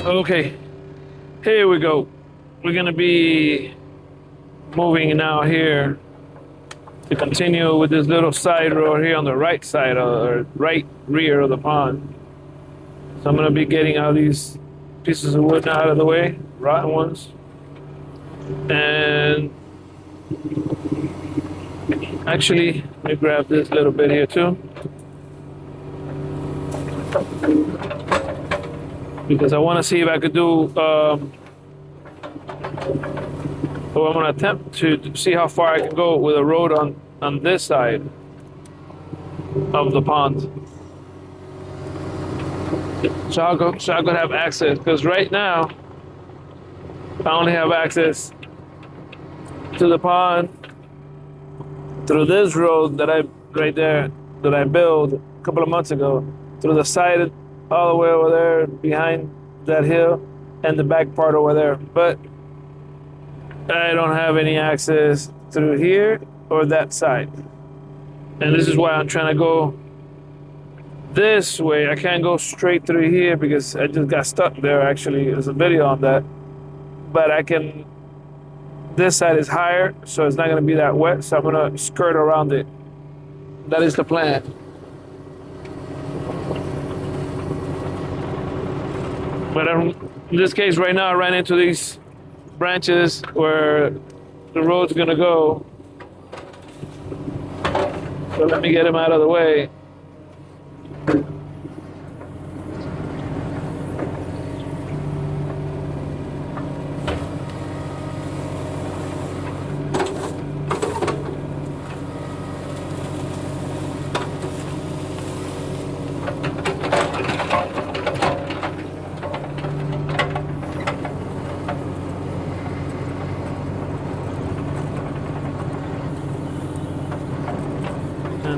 Okay, here we go. We're gonna be moving now here to continue with this little side road here on the right side or right rear of the pond. So I'm gonna be getting all these pieces of wood out of the way, rotten ones. And actually, let me grab this little bit here too. Because I want to see if I could do, or I'm going to attempt to see how far I can go with a road on this side of the pond. So I could have access, because right now, I only have access to the pond through this road that right there, that I built a couple of months ago, through the side all the way over there behind that hill and the back part over there. But I don't have any access through here or that side. And this is why I'm trying to go this way. I can't go straight through here because I just got stuck there. Actually, there's a video on that. But I can, this side is higher, so it's not gonna be that wet. So I'm gonna skirt around it. That is the plan. But in this case, right now, I ran into these branches where the road's gonna go. So let me get them out of the way.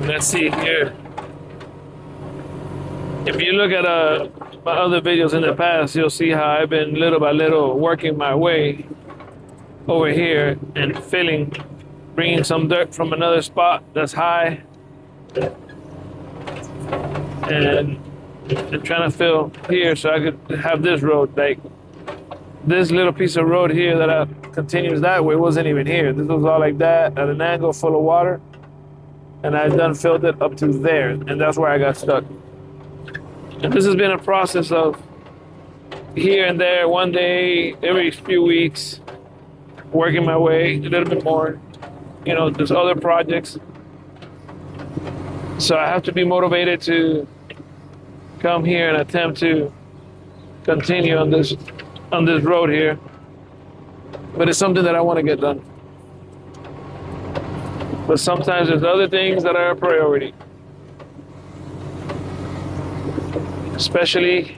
Let's see here. If you look at my other videos in the past, you'll see how I've been little by little working my way over here and bringing some dirt from another spot that's high, and trying to fill here so I could have this road. Like this little piece of road here that continues that way wasn't even here. This was all like that at an angle full of water. And I done filled it up to there, and that's where I got stuck. And this has been a process of here and there, one day, every few weeks, working my way a little bit more. You know, there's other projects. So I have to be motivated to come here and attempt to continue on this road here. But it's something that I want to get done. But sometimes there's other things that are a priority. Especially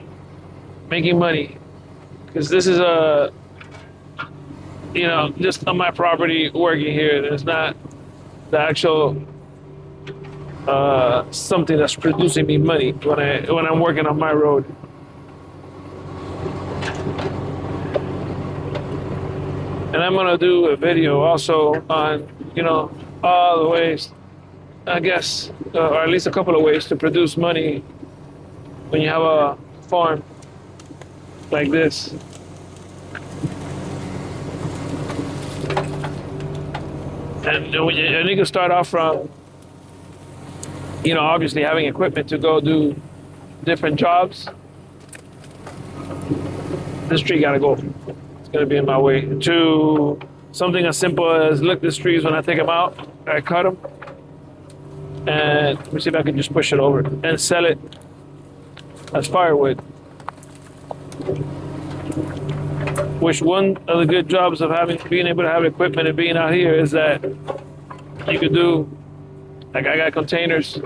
making money. Because this is just on my property working here. There's not the actual something that's producing me money when I'm working on my road. And I'm gonna do a video also on, all the ways, I guess, or at least a couple of ways to produce money when you have a farm like this. And you can start off from, obviously having equipment to go do different jobs. This tree gotta go. It's gonna be in my way. To something as simple as, look, these trees, when I take them out, I cut them. And let me see if I can just push it over and sell it as firewood. Which one of the good jobs of being able to have equipment and being out here is that you could do, like I got containers,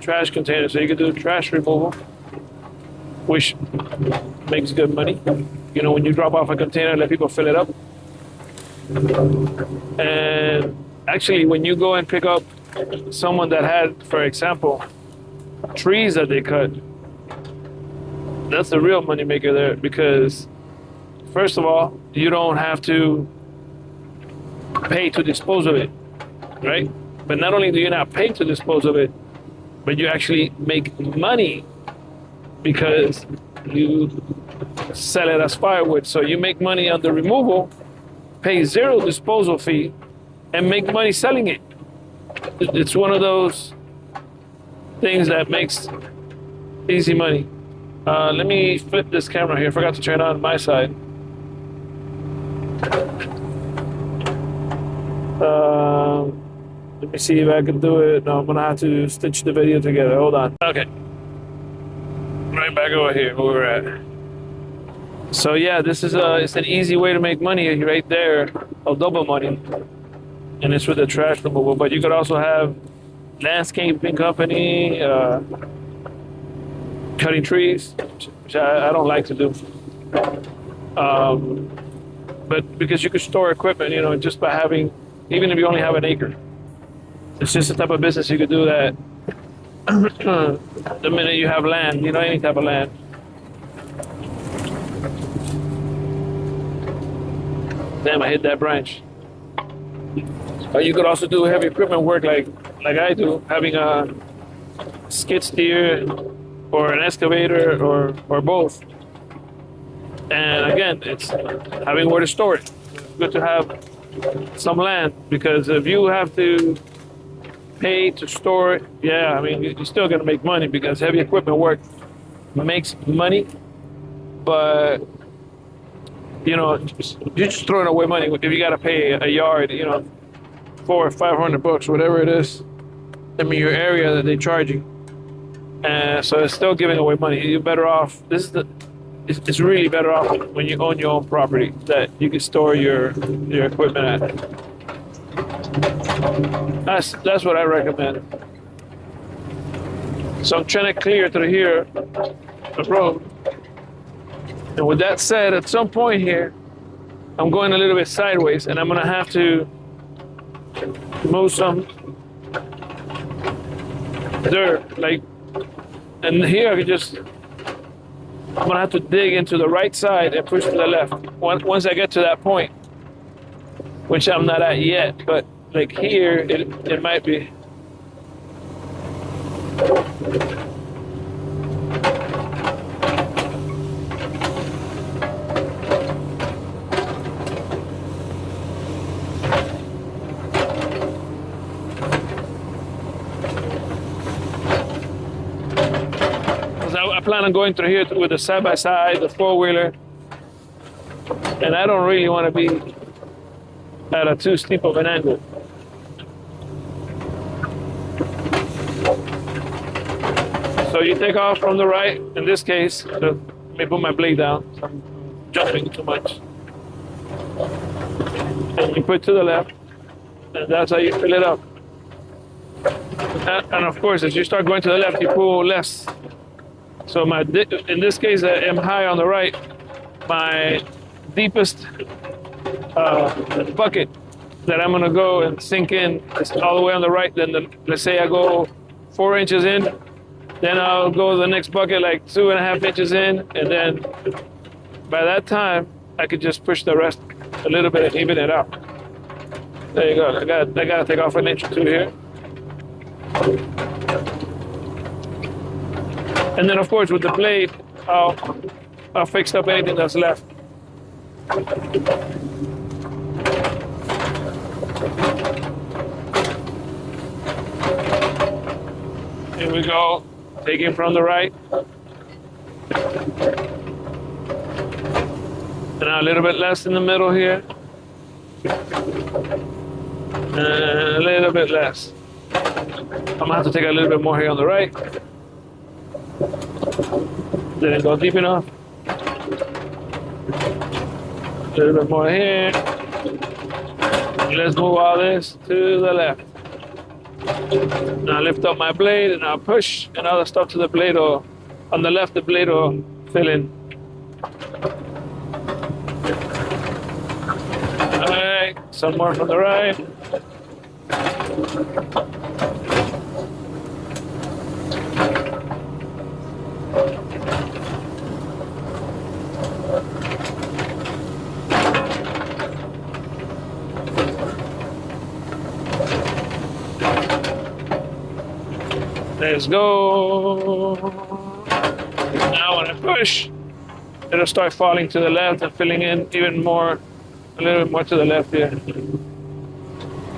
trash containers, so you could do trash removal, which makes good money. When you drop off a container, let people fill it up. And actually, when you go and pick up someone that had, for example, trees that they cut, that's the real money maker there, because first of all, you don't have to pay to dispose of it, right? But not only do you not pay to dispose of it, but you actually make money because you sell it as firewood. So you make money on the removal, pay zero disposal fee, and make money selling it. It's one of those things that makes easy money. Let me flip this camera here. I forgot to turn on my side. Let me see if I can do it. No, I'm gonna have to stitch the video together. Hold on. Okay. Right back over here where we're at. So yeah, this is it's an easy way to make money right there, of double money. And it's with the trash removal. But you could also have landscaping company, cutting trees, which I don't like to do. But because you could store equipment, you know, just by having, even if you only have an acre. It's just the type of business you could do that the minute you have land, you know, any type of land. Damn, I hit that branch. You could also do heavy equipment work like I do, having a skid steer or an excavator or both. And again, it's having where to store it. It's good to have some land, because if you have to pay to store it, yeah, I mean, you're still gonna make money because heavy equipment work makes money, but you know, you're just throwing away money if you gotta pay a yard, you know, $400 or $500, whatever it is. I mean, your area that they charge you, and so it's still giving away money. You're better off. It's really better off when you own your own property that you can store your equipment at. That's what I recommend. So I'm trying to clear through here the road. And with that said, at some point here, I'm going a little bit sideways, and I'm gonna have to move some dirt, like, and here I could just, I'm gonna have to dig into the right side and push to the left. Once I get to that point, which I'm not at yet, but like here, it might be. I plan on going through here with the side-by-side, the four-wheeler, and I don't really want to be at a too steep of an angle. So you take off from the right, in this case, let me put my blade down, so I'm jumping too much. And you put to the left, and that's how you fill it up. And of course, as you start going to the left, you pull less. So in this case, I'm high on the right. My deepest bucket that I'm gonna go and sink in is all the way on the right. Then let's say I go 4 inches in, then I'll go to the next bucket like 2.5 inches in, and then by that time I could just push the rest a little bit and even it out. There you go. I gotta take off 1 inch or 2 here. And then, of course, with the blade, I'll fix up anything that's left. Here we go. Taking from the right. And now a little bit less in the middle here. And a little bit less. I'm gonna have to take a little bit more here on the right. Didn't go deep enough. A little bit more here. Let's move all this to the left. Now lift up my blade and I'll push and other stuff to the blade, or on the left the blade will fill in. Alright, some more from the right. Let's go. Now when I push, it'll start falling to the left and filling in even more, a little bit more to the left here.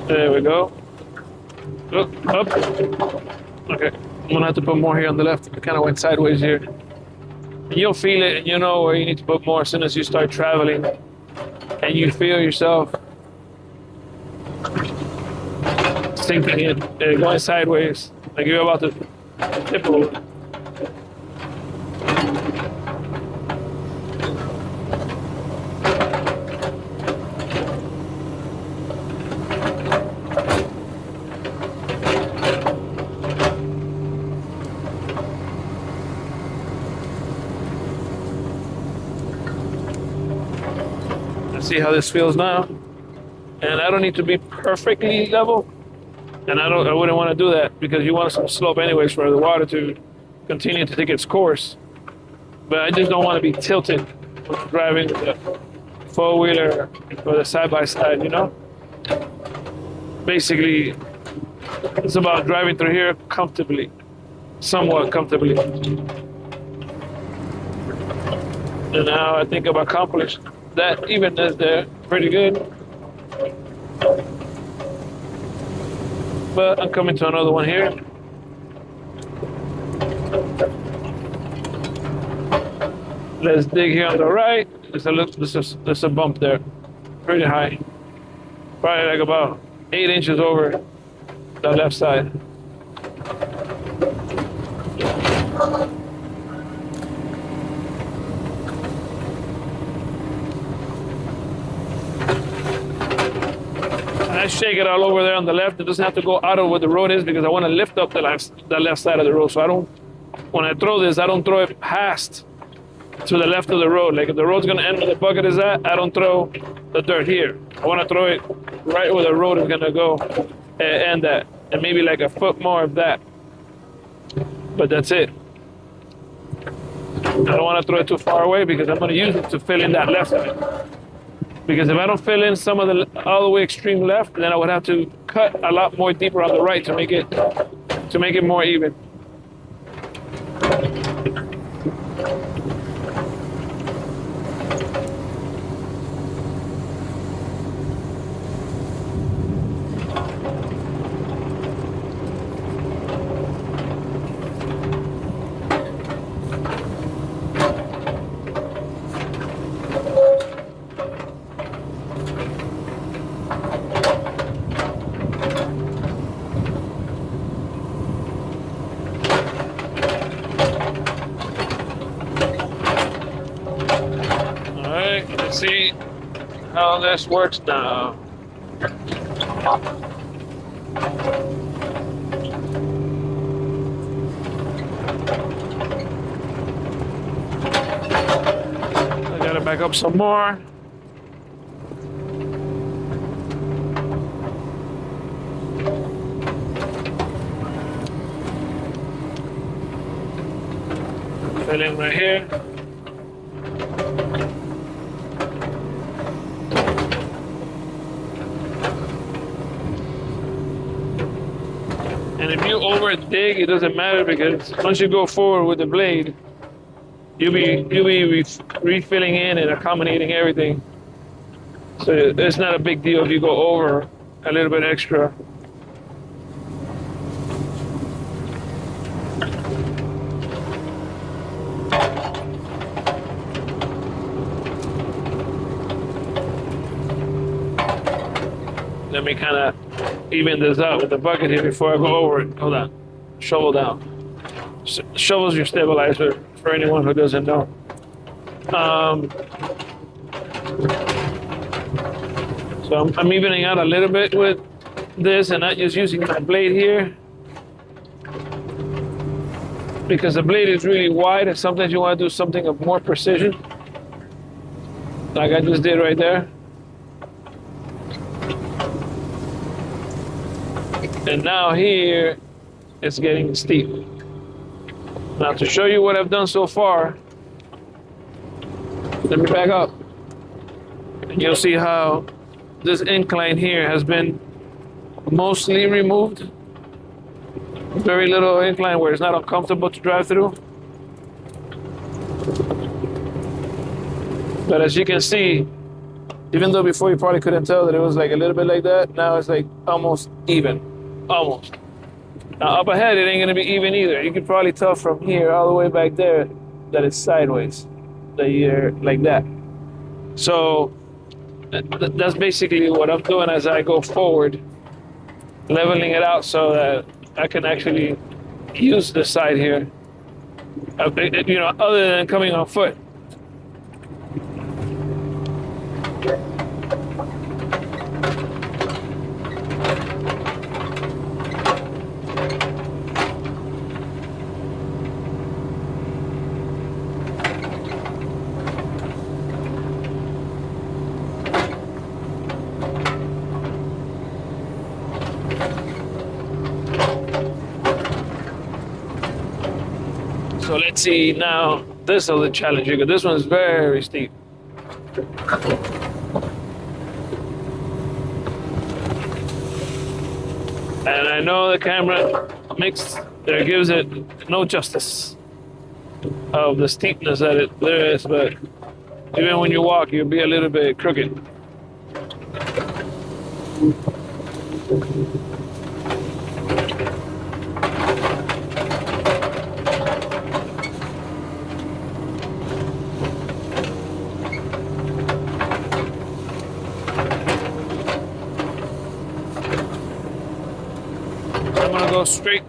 There we go. Look, up. Okay, I'm gonna have to put more here on the left. It kind of went sideways here. And you'll feel it, and you know where you need to put more as soon as you start traveling. And you feel yourself sinking in, going sideways, like you're about to tip over. See how this feels now, and I don't need to be perfectly level, and I wouldn't want to do that because you want some slope anyways for the water to continue to take its course. But I just don't want to be tilted when driving the four-wheeler or the side-by-side, you know. Basically, it's about driving through here comfortably, somewhat comfortably. And now I think I've accomplished that evenness there pretty good. But I'm coming to another one here. Let's dig here on the right. There's a bump there, pretty high. Probably like about 8 inches over the left side. I shake it all over there on the left. It doesn't have to go out of where the road is because I want to lift up the left side of the road. So I don't, when I throw this, I don't throw it past to the left of the road. Like if the road's gonna end where the bucket is at, I don't throw the dirt here. I want to throw it right where the road is gonna go and that, and maybe like a foot more of that. But that's it. I don't want to throw it too far away because I'm gonna use it to fill in that left side. Because if I don't fill in some of the all the way extreme left, then I would have to cut a lot more deeper on the right to make it more even. Let's see how this works now. I gotta back up some more. Fill in right here. And if you over dig, it doesn't matter because once you go forward with the blade, you'll be refilling in and accommodating everything. So it's not a big deal if you go over a little bit extra. Let me kind of even this out with the bucket here before I go over it. Hold on. Shovel down. Shovel's your stabilizer for anyone who doesn't know. So I'm evening out a little bit with this and not just using my blade here. Because the blade is really wide and sometimes you want to do something of more precision. Like I just did right there. And now here, it's getting steep. Now to show you what I've done so far, let me back up. And you'll see how this incline here has been mostly removed. Very little incline where it's not uncomfortable to drive through. But as you can see, even though before you probably couldn't tell that it was like a little bit like that, now it's like almost even, almost. Now up ahead, it ain't gonna be even either. You can probably tell from here all the way back there that it's sideways, that you're like that. So that's basically what I'm doing as I go forward, leveling it out so that I can actually use the side here, you know, other than coming on foot. So let's see now, this is the challenge because this one's very steep. And I know the camera gives it no justice of the steepness that there is, but even when you walk, you'll be a little bit crooked. I'm gonna go straight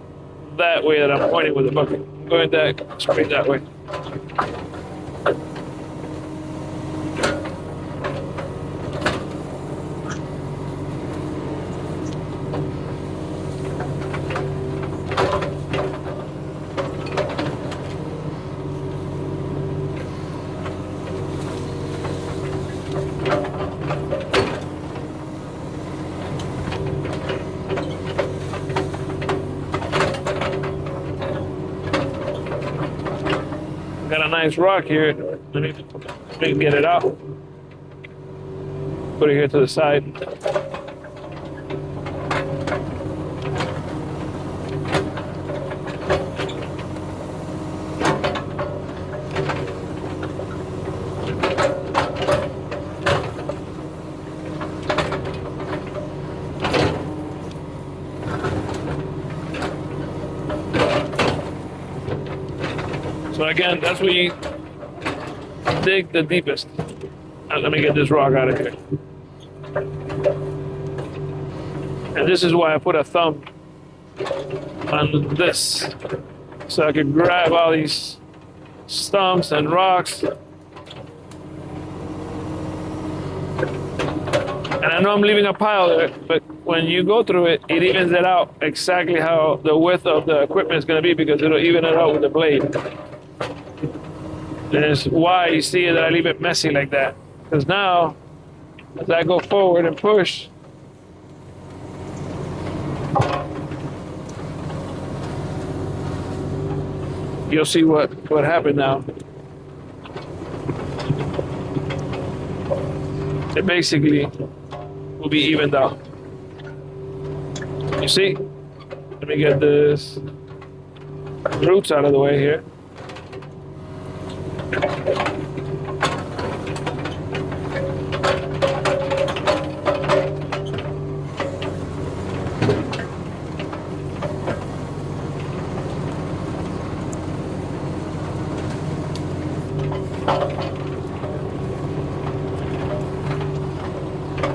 that way that I'm pointing with the bucket. I'm going straight that way. Got a nice rock here. Let me get it out. Put it here to the side. So again, that's where you dig the deepest. Let me get this rock out of here. And this is why I put a thumb on this, so I could grab all these stumps and rocks. And I know I'm leaving a pile there, but when you go through it, it evens it out exactly how the width of the equipment is going to be, because it'll even it out with the blade. That's why you see that I leave it messy like that. Because now, as I go forward and push, you'll see what happened now. It basically will be evened out. You see? Let me get this roots out of the way here.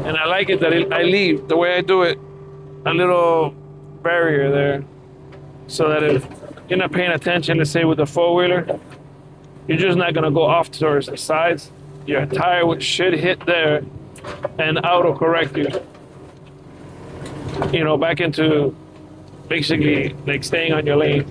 And I like it that I leave, the way I do it, a little barrier there, so that if you're not paying attention, let's say with the four-wheeler, you're just not gonna go off towards the sides. Your tire should hit there and auto-correct you, you know, back into basically like staying on your lane.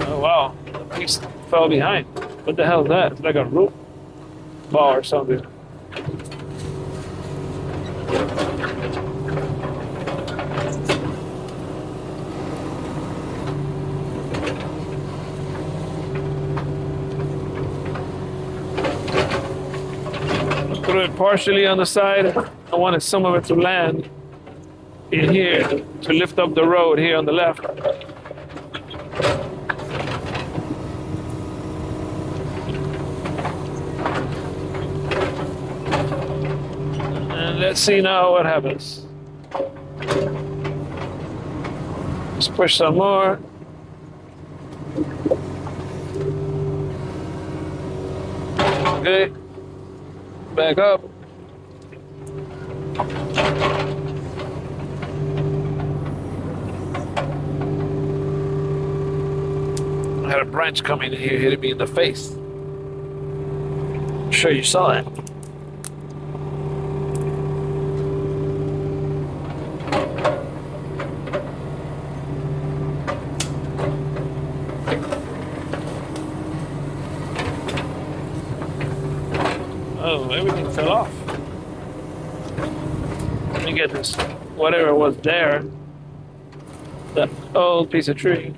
Oh wow, the piece fell behind. What the hell is that? It's like a root ball or something. Threw it partially on the side. I wanted some of it to land. in here to lift up the road here on the left. And let's see now what happens. Let's push some more. Okay, back up. I had a branch coming in here hitting me in the face. I'm sure you saw that. Oh, everything fell off. Let me get this. Whatever was there. That old piece of tree.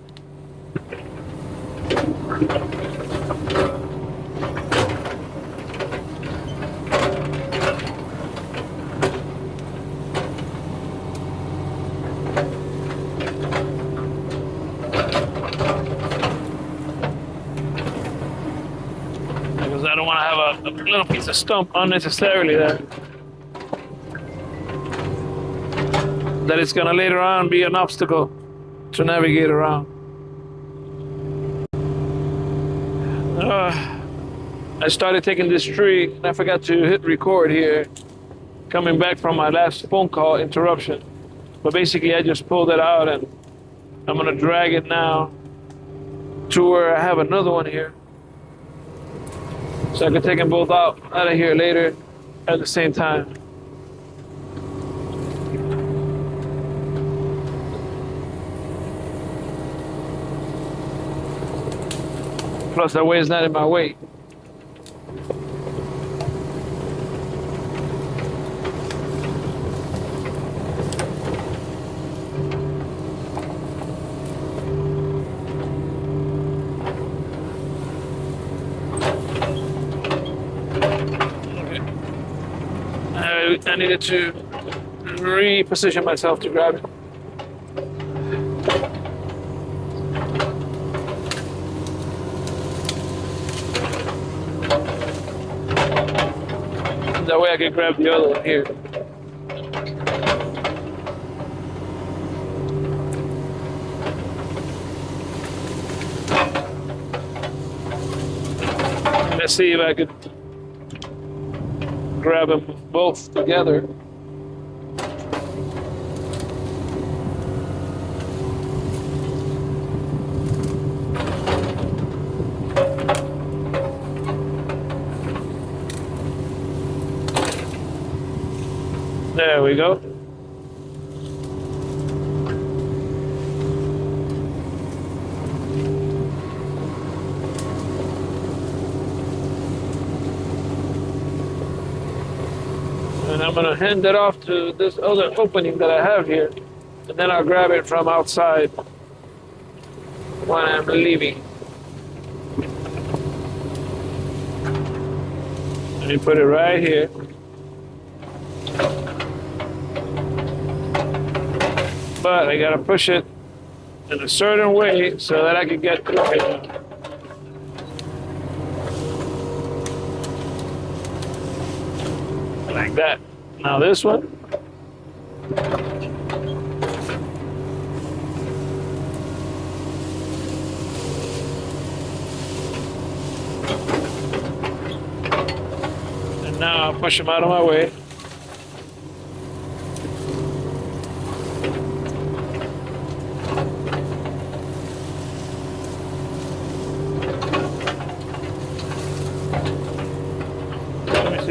Because I don't want to have a little piece of stump unnecessarily there. That it's going to later on be an obstacle to navigate around. I started taking this tree and I forgot to hit record here, coming back from my last phone call interruption. But basically I just pulled it out and I'm gonna drag it now to where I have another one here. So I can take them both out of here later at the same time. Plus that way is not in my way. I needed to reposition myself to grab it. That way I can grab the other one here. Let's see if I could grab them both together. There we go. And I'm gonna hand it off to this other opening that I have here, and then I'll grab it from outside when I'm leaving. Let me put it right here. But I gotta push it in a certain way so that I can get to it. Like that. Now this one. And now I'll push them out of my way.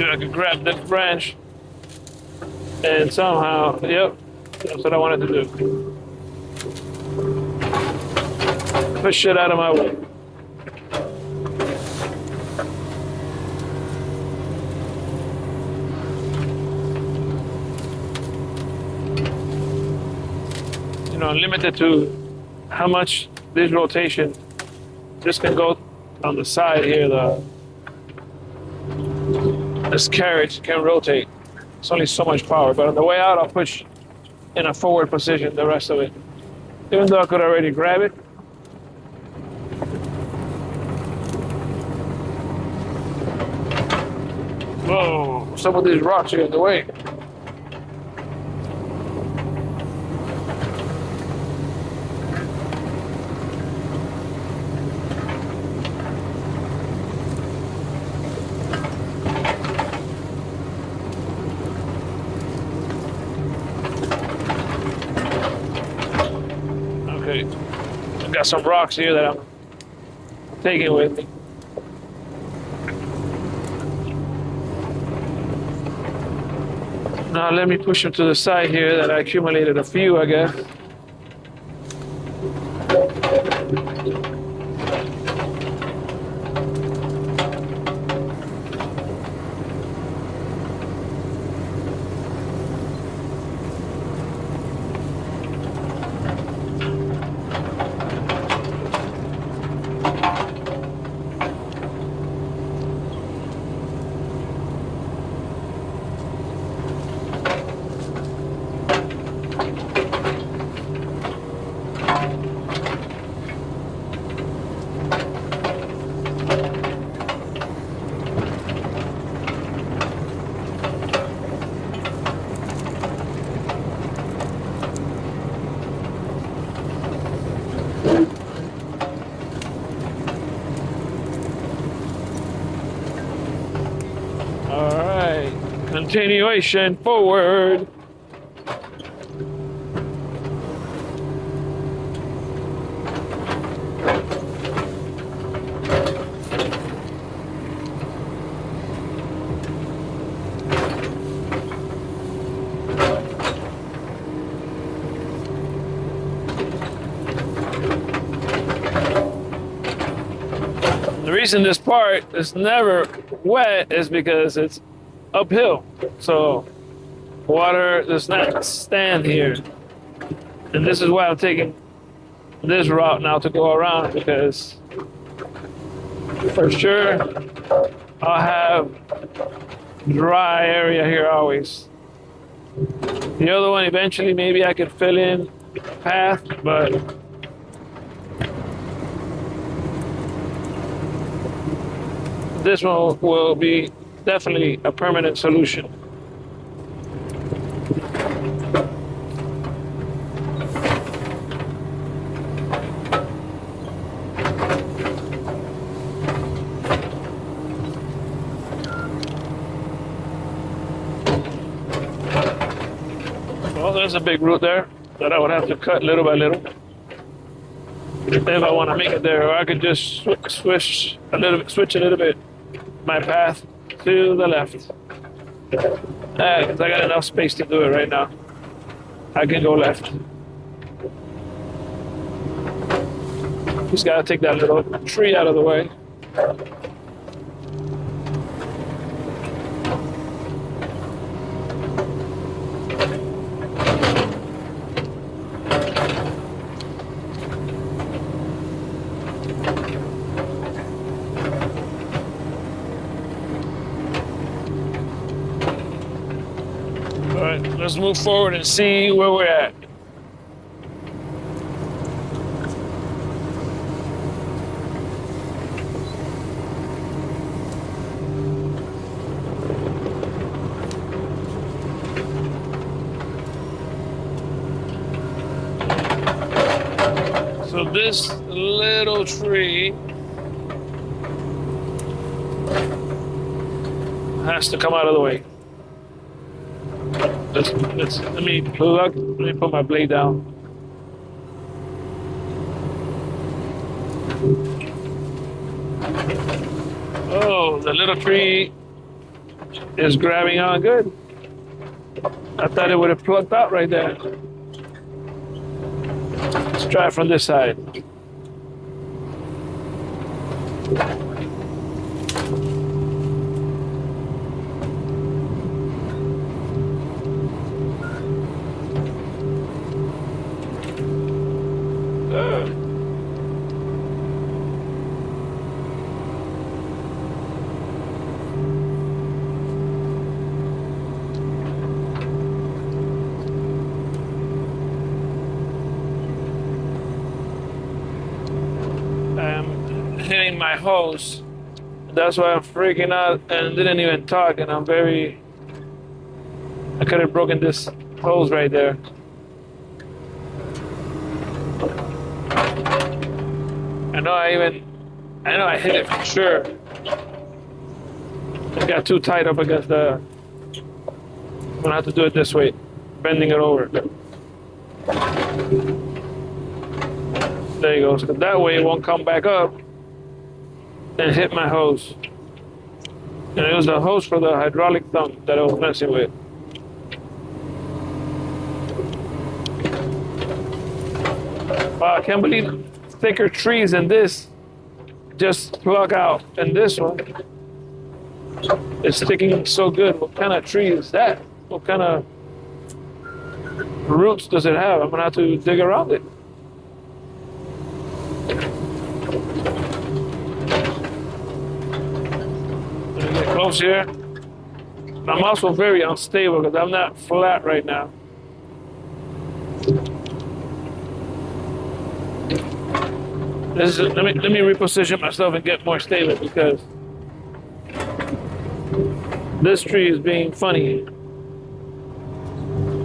I could grab that branch and somehow, yep, that's what I wanted to do. Push it out of my way. You know, limited to how much this rotation. This can go on the side here, this carriage can rotate. It's only so much power, but on the way out, I'll push in a forward position, the rest of it. Even though I could already grab it. Whoa, some of these rocks are in the way. Okay, I got some rocks here that I'm taking with me. Now let me push them to the side here that I accumulated a few, I guess. All right, continuation forward. The reason this part is never wet is because it's uphill. So water does not stand here. And this is why I'm taking this route now to go around, because for sure I'll have dry area here always. The other one, eventually maybe I could fill in path, but this one will be definitely a permanent solution. Well, there's a big root there that I would have to cut little by little if I want to make it there, or I could just switch a little bit my path to the left. Because I got enough space to do it right now. I can go left. Just gotta take that little tree out of the way. All right, let's move forward and see where we're at. So this little tree has to come out of the way. Let me put my blade down. Oh, the little tree is grabbing on good. I thought it would have plucked out right there. Let's try it from this side. hitting my hose. That's why I'm freaking out and didn't even talk. And I could have broken this hose right there. I know I hit it for sure. It got too tight up against the. I'm gonna have to do it this way, bending it over. There you go. So that way it won't come back up and hit my hose. And it was the hose for the hydraulic thumb that I was messing with. Wow, I can't believe thicker trees than this just plug out. And this one is sticking so good. What kind of tree is that? What kind of roots does it have? I'm gonna have to dig around it. Let me get close here. I'm also very unstable because I'm not flat right now. Let me reposition myself and get more stable because this tree is being funny.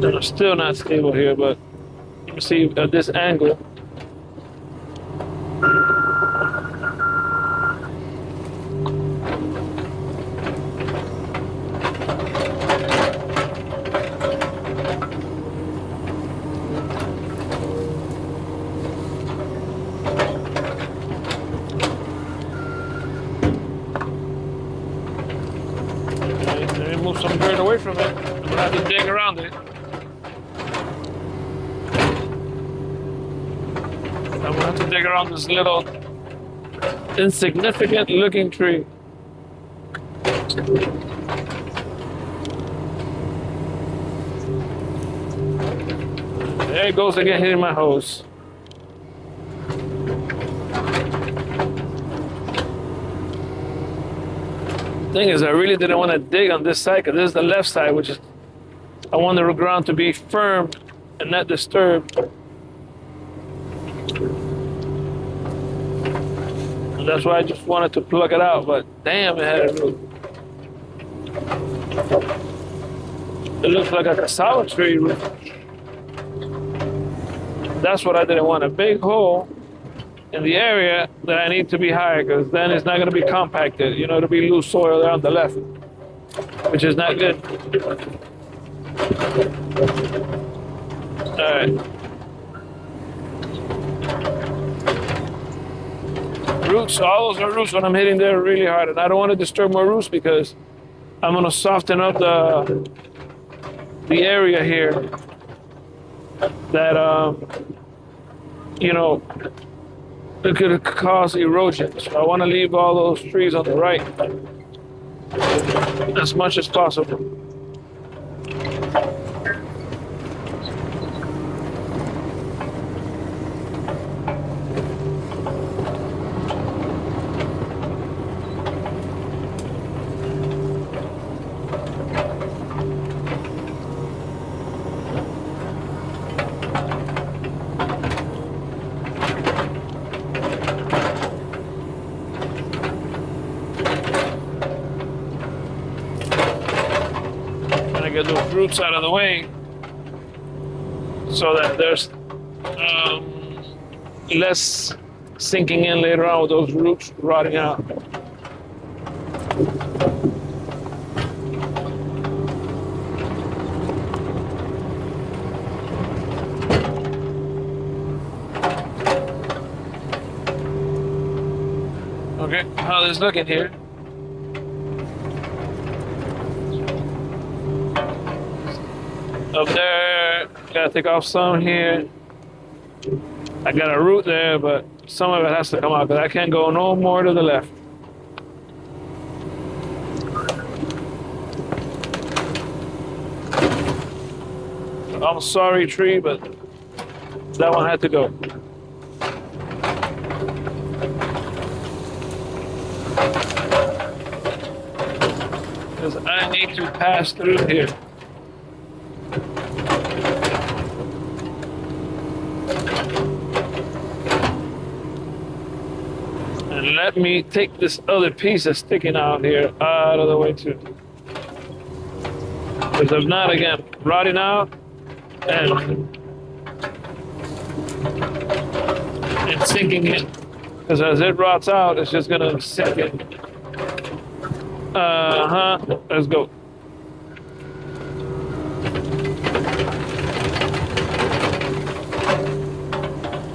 I'm still not stable here, but you can see at this angle. Let me move some dirt away from it. I'm gonna have to dig around it. I'm gonna have to dig around this little insignificant looking tree. There it goes again, hitting my hose. Thing is, I really didn't want to dig on this side because this is the left side, which is, I want the ground to be firm and not disturbed. And that's why I just wanted to plug it out, but damn, it had a root. It looks like a cassava tree root. That's what I didn't want, a big hole in the area that I need to be higher, because then it's not going to be compacted. You know, it'll be loose soil there on the left, which is not good. All right. Roots, all those are roots when I'm hitting there really hard, and I don't want to disturb more roots because I'm going to soften up the area here that, you know, it could cause erosion. So I want to leave all those trees on the right as much as possible. Get those roots out of the way so that there's less sinking in later on with those roots rotting out. Okay, how this looking here? Up there, gotta take off some here. I got a root there, but some of it has to come out because I can't go no more to the left. I'm sorry, tree, but that one had to go. Because I need to pass through here. And And let me take this other piece that's sticking out here out of the way too. Because if not, again, rotting out and sinking in. Because as it rots out, it's just gonna sink in. Let's go.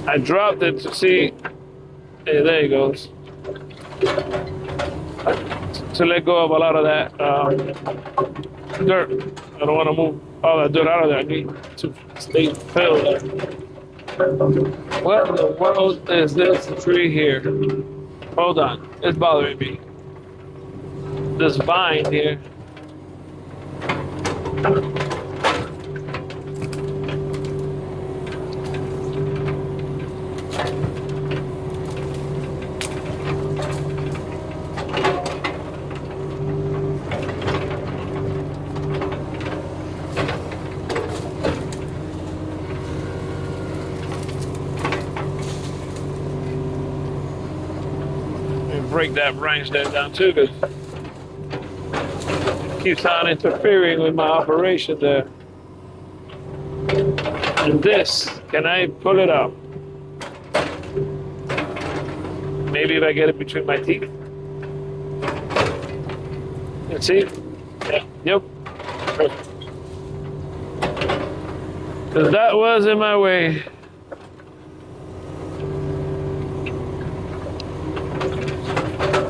I dropped it to see. Hey, there it goes. To let go of a lot of that dirt. I don't want to move all that dirt out of there. I need to stay filled. What in the world is this tree here? Hold on, it's bothering me. This vine here. Break that branch there down too, because it keeps on interfering with my operation there. And this, can I pull it out? Maybe if I get it between my teeth. Let's see. Yeah. Yep. Because that was in my way.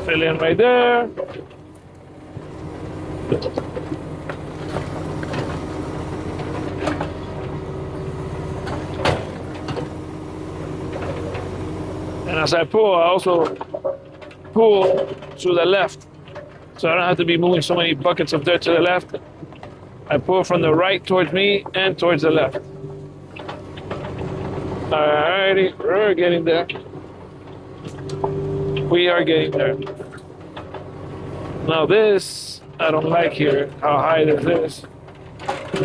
Fill in right there. And as I pull, I also pull to the left. So I don't have to be moving so many buckets of dirt to the left. I pull from the right towards me and towards the left. Alrighty, we're getting there. We are getting there. Now this, I don't like here, how high this is.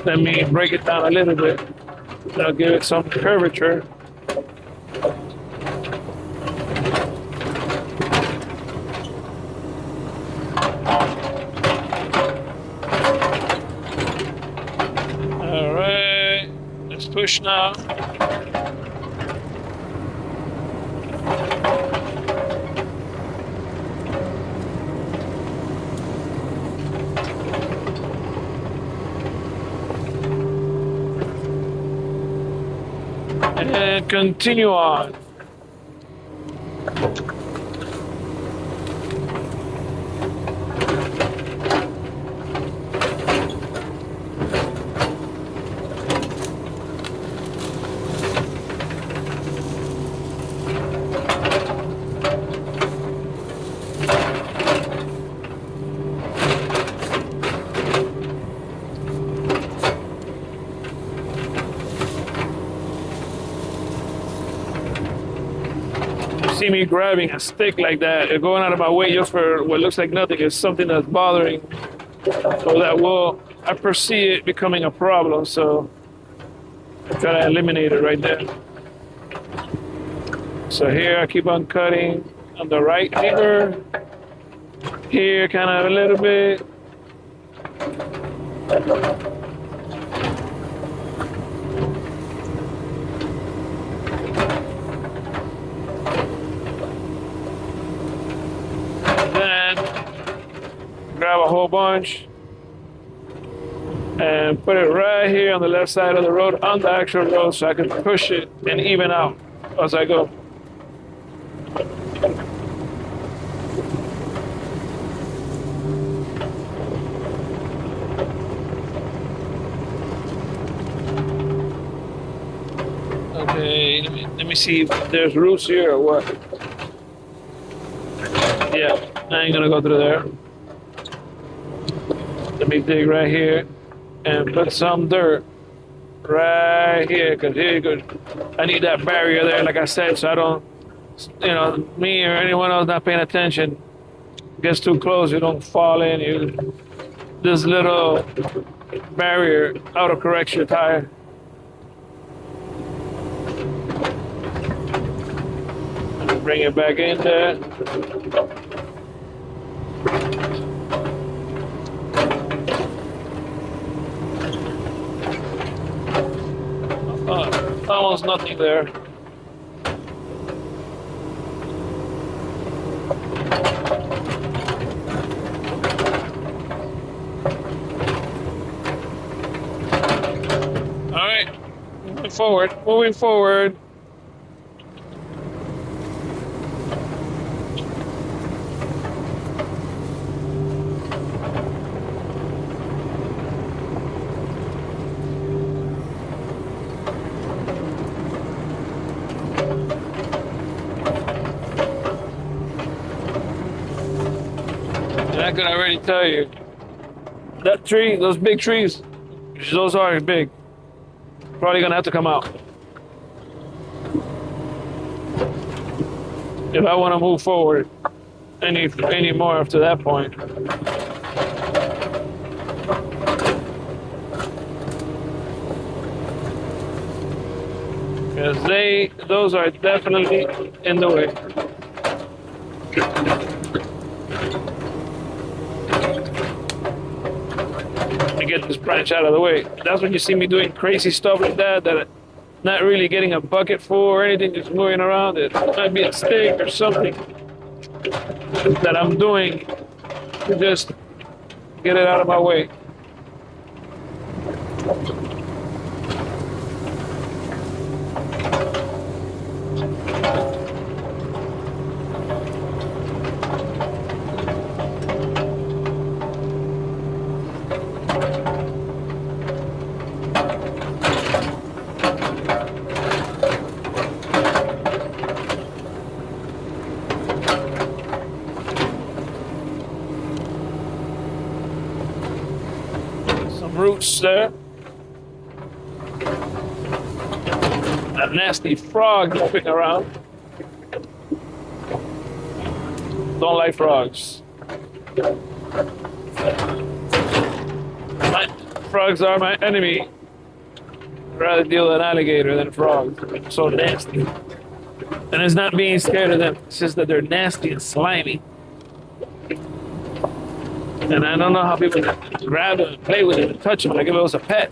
Let me break it down a little bit. I'll give it some curvature. All right, let's push now. And continue on. See me grabbing a stick like that and going out of my way just for what looks like nothing is something that's bothering. So that will, I perceive it becoming a problem, so I try to eliminate it right there. So here I keep on cutting on the right finger. Here kind of a little bit. Grab a whole bunch and put it right here on the left side of the road, on the actual road, so I can push it and even out as I go. Okay, let me see if there's roots here or what. Yeah, I ain't gonna go through there. Let me dig right here and put some dirt right here, because here you go. I need that barrier there, like I said, so I don't, me or anyone else not paying attention gets too close, you don't fall in. This little barrier auto corrects your tire. Bring it back in there. Almost nothing there. All right, moving forward. And I can already tell you, that tree, those big trees, those are big. Probably gonna have to come out. If I want to move forward any more up to that point. Because those are definitely in the way. To get this branch out of the way. That's when you see me doing crazy stuff like that I'm not really getting a bucket full or anything, just moving around. It might be a stick or something that I'm doing to just get it out of my way. Roots there. A nasty frog jumping around. Don't like frogs. Frogs are my enemy. I'd rather deal with an alligator than frogs. They're so nasty. And it's not being scared of them, it's just that they're nasty and slimy. And I don't know how people grab it and play with it and touch it like if it was a pet.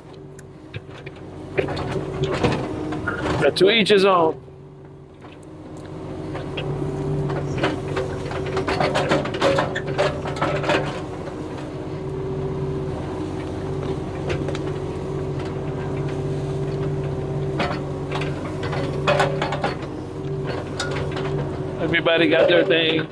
But to each his own. Everybody got their thing.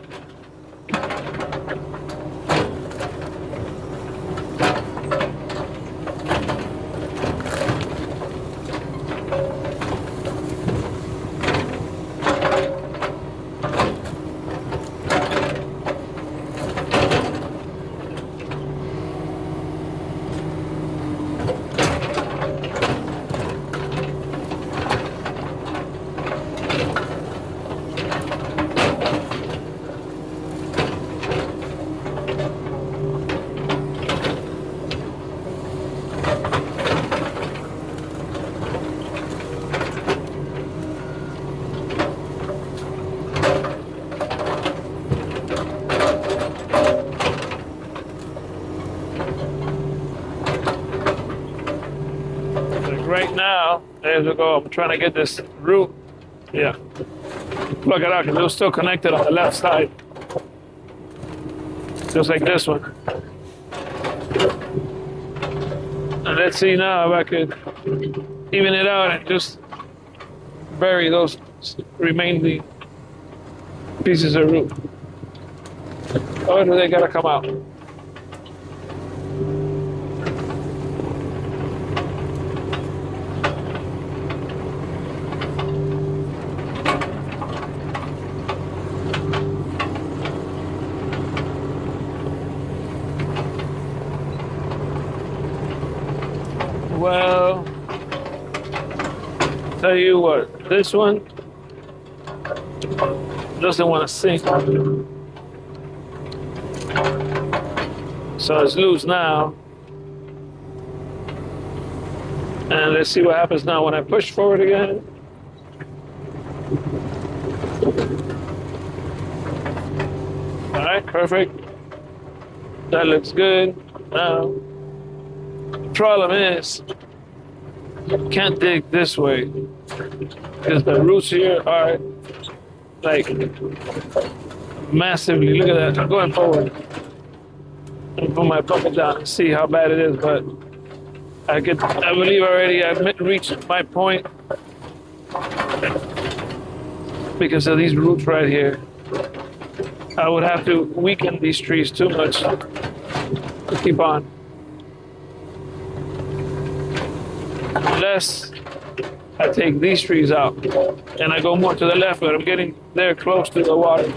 Right now, as we go, I'm trying to get this root, plug it out because it was still connected on the left side. Just like this one. And let's see now if I could even it out and just bury those remaining pieces of root. Or do they gotta come out? Well, tell you what, this one doesn't want to sink. So it's loose now. And let's see what happens now when I push forward again. right, perfect. That looks good. Now, the problem is, you can't dig this way because the roots here are like massively. Look at that. I'm going forward. Let me put my bucket down and see how bad it is, but I believe already I've reached my point because of these roots right here. I would have to weaken these trees too much to keep on. Unless I take these trees out and I go more to the left, but I'm getting there close to the water.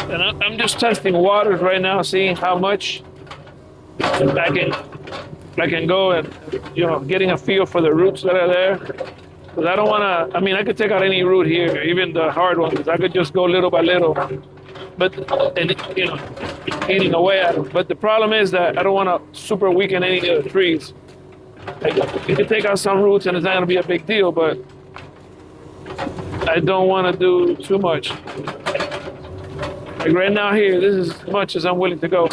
And I'm just testing waters right now, seeing how much I can go and, getting a feel for the roots that are there. Because I don't want to, I could take out any root here, even the hard ones. I could just go little by little, eating away at them. But the problem is that I don't want to super weaken any of the trees. Like, you can take out some roots and it's not going to be a big deal, but I don't want to do too much. Like right now here, this is as much as I'm willing to go.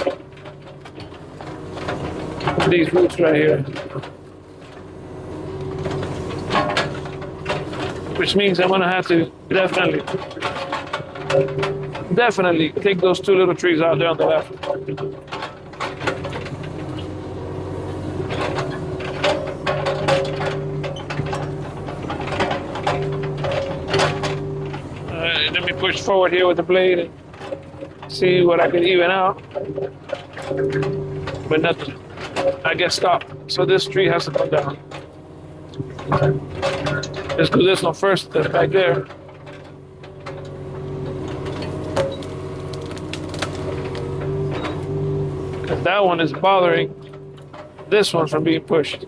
These roots right here. Which means I'm gonna have to definitely take those two little trees out there on the left. Let me push forward here with the blade and see what I can even out. But nothing. I get stopped. So this tree has to come down. Let's do this one first. That's back there. Because that one is bothering this one from being pushed.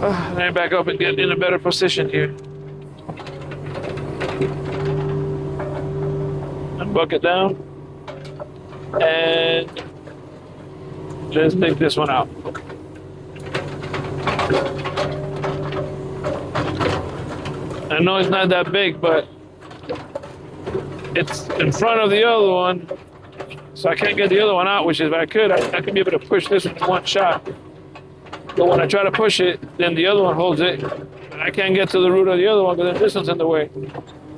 Let me back up and get in a better position here. And bucket down. And let's take this one out. I know it's not that big, but it's in front of the other one. So I can't get the other one out, which is if I could, I could be able to push this in one shot. But when I try to push it, then the other one holds it. And I can't get to the root of the other one because this one's in the way.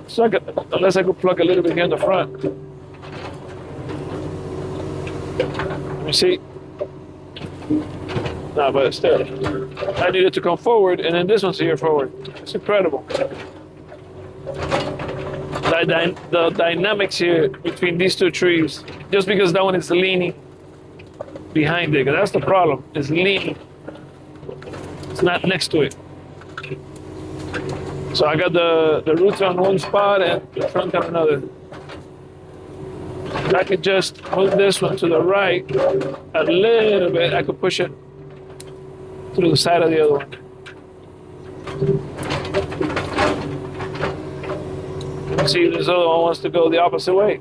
So unless I could pluck a little bit here in the front. Let me see. No, but still. I need it to come forward, and then this one's here forward. It's incredible. The dynamics here between these two trees, just because that one is leaning behind it, because that's the problem. It's leaning. It's not next to it. So I got the roots on one spot and the trunk on another. I could just move this one to the right a little bit. I could push it through the side of the other one. Let's see if this other one wants to go the opposite way.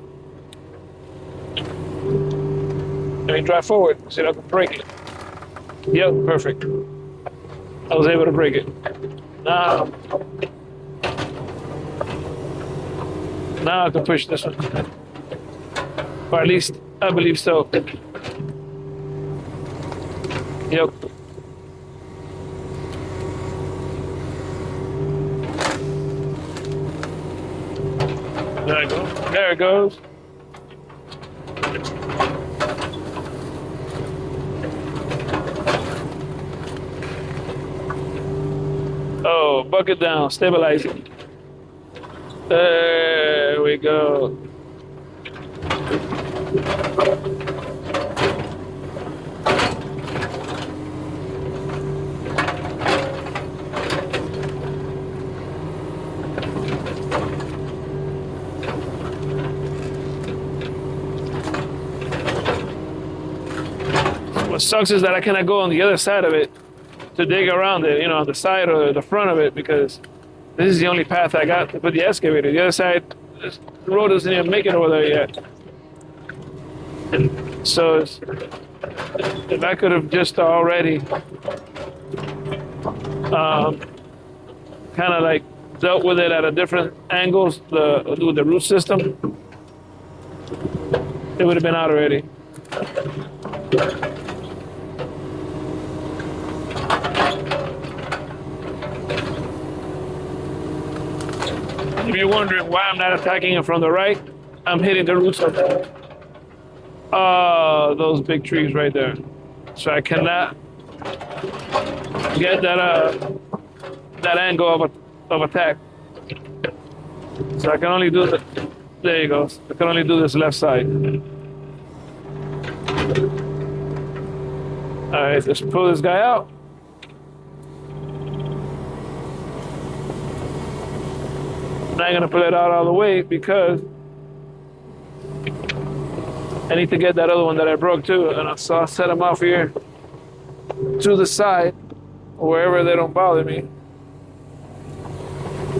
Let me drive forward, see if I can break it. Yep, perfect. I was able to break it. Now I can push this one. Or at least I believe so. Yep. There it goes. There it goes. Oh, bucket down, stabilizing. There we go. What sucks is that I cannot go on the other side of it to dig around it, on the side or the front of it, because this is the only path I got to put the excavator. The other side, the road doesn't even make it over there yet. And so if I could have just already kind of like dealt with it at a different angles, with the root system, it would have been out already. If you're wondering why I'm not attacking it from the right, I'm hitting the roots of those big trees right there. So I cannot get that angle of attack. So I can only do there you go. I can only do this left side. All right, let's pull this guy out. I'm not gonna pull it out all the way because I need to get that other one that I broke too, and so I'll set them off here to the side, wherever they don't bother me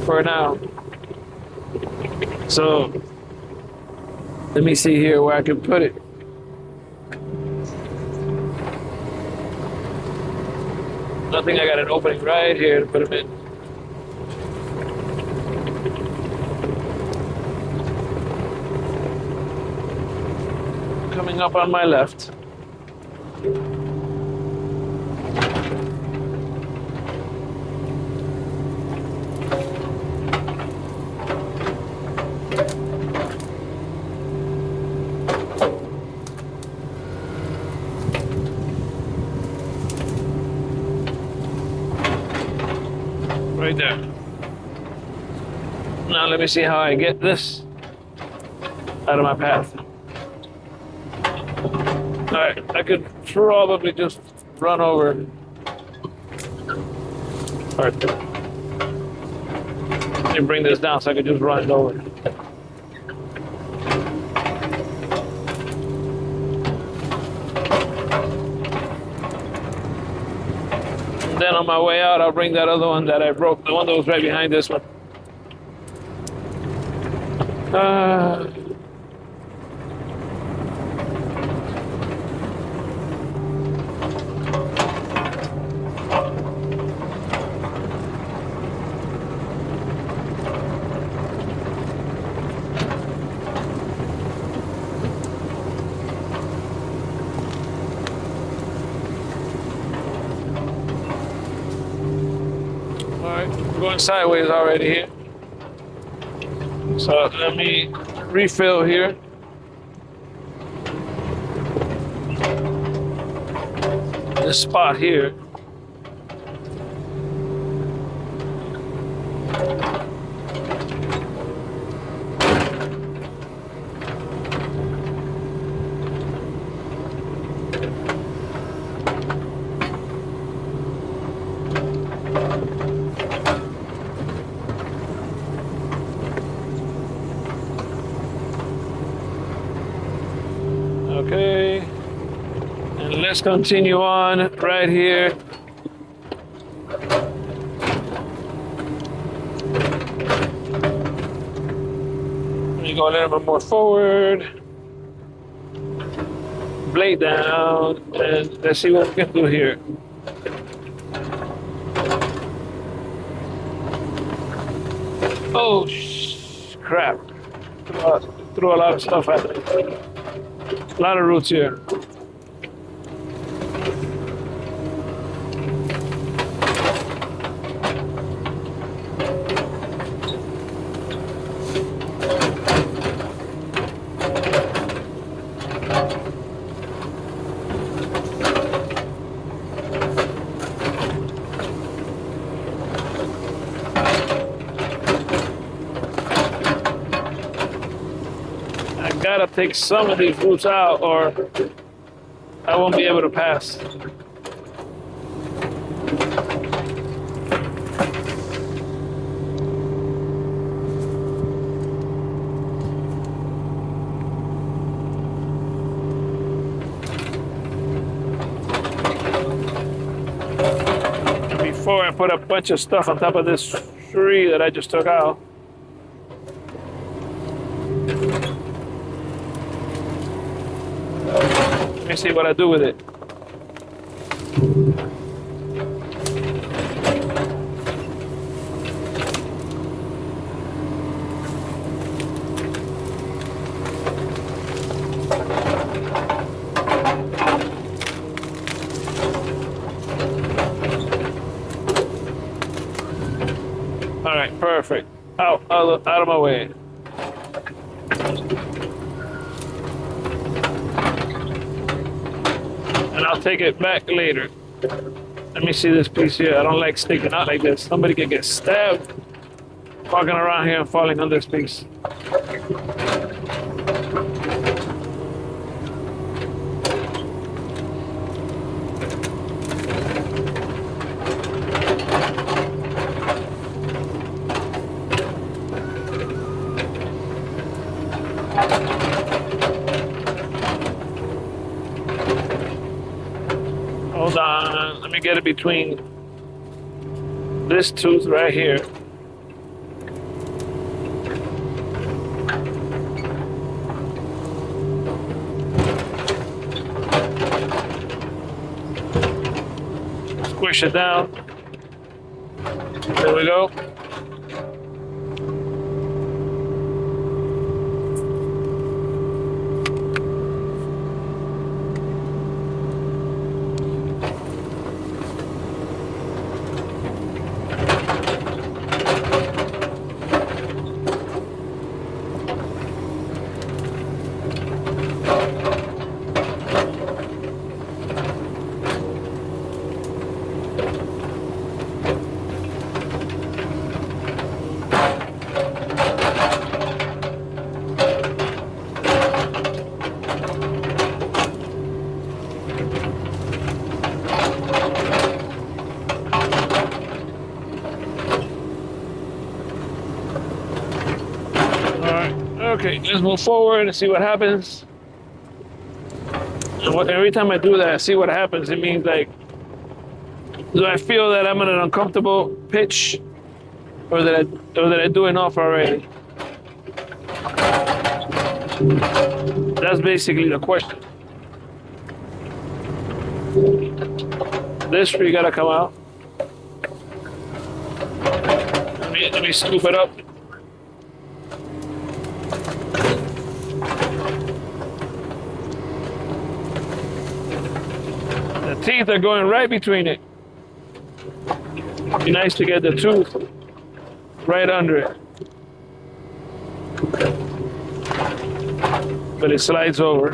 for now. So let me see here where I can put it. I think I got an opening right here to put them in. Coming up on my left. Right there. Now let me see how I get this out of my path. All right, I could probably just run over. All right. Let me bring this down so I could just run it over. And then on my way out, I'll bring that other one that I broke, the one that was right behind this one. Going sideways already here. So let me refill here. This spot here. Okay, and let's continue on right here. Let me go a little bit more forward. Blade down, and let's see what we can do here. Oh, crap. Threw a lot of stuff at me. A lot of roots here. Gotta take some of these roots out or I won't be able to pass. before I put a bunch of stuff on top of this tree that I just took out. Let me see what I do with it. All right, perfect. Out of my way. And I'll take it back later. Let me see this piece here. I don't like sticking out like this. Somebody can get stabbed walking around here and falling on this piece. Hold on, let me get it between this tooth right here. Squish it down. There we go. Okay, let's move forward and see what happens. And every time I do that, I see what happens. It means like, do I feel that I'm in an uncomfortable pitch, or that I do enough already? That's basically the question. This tree gotta come out. Let me scoop it up. The teeth are going right between it. It'd be nice to get the tooth right under it. But it slides over.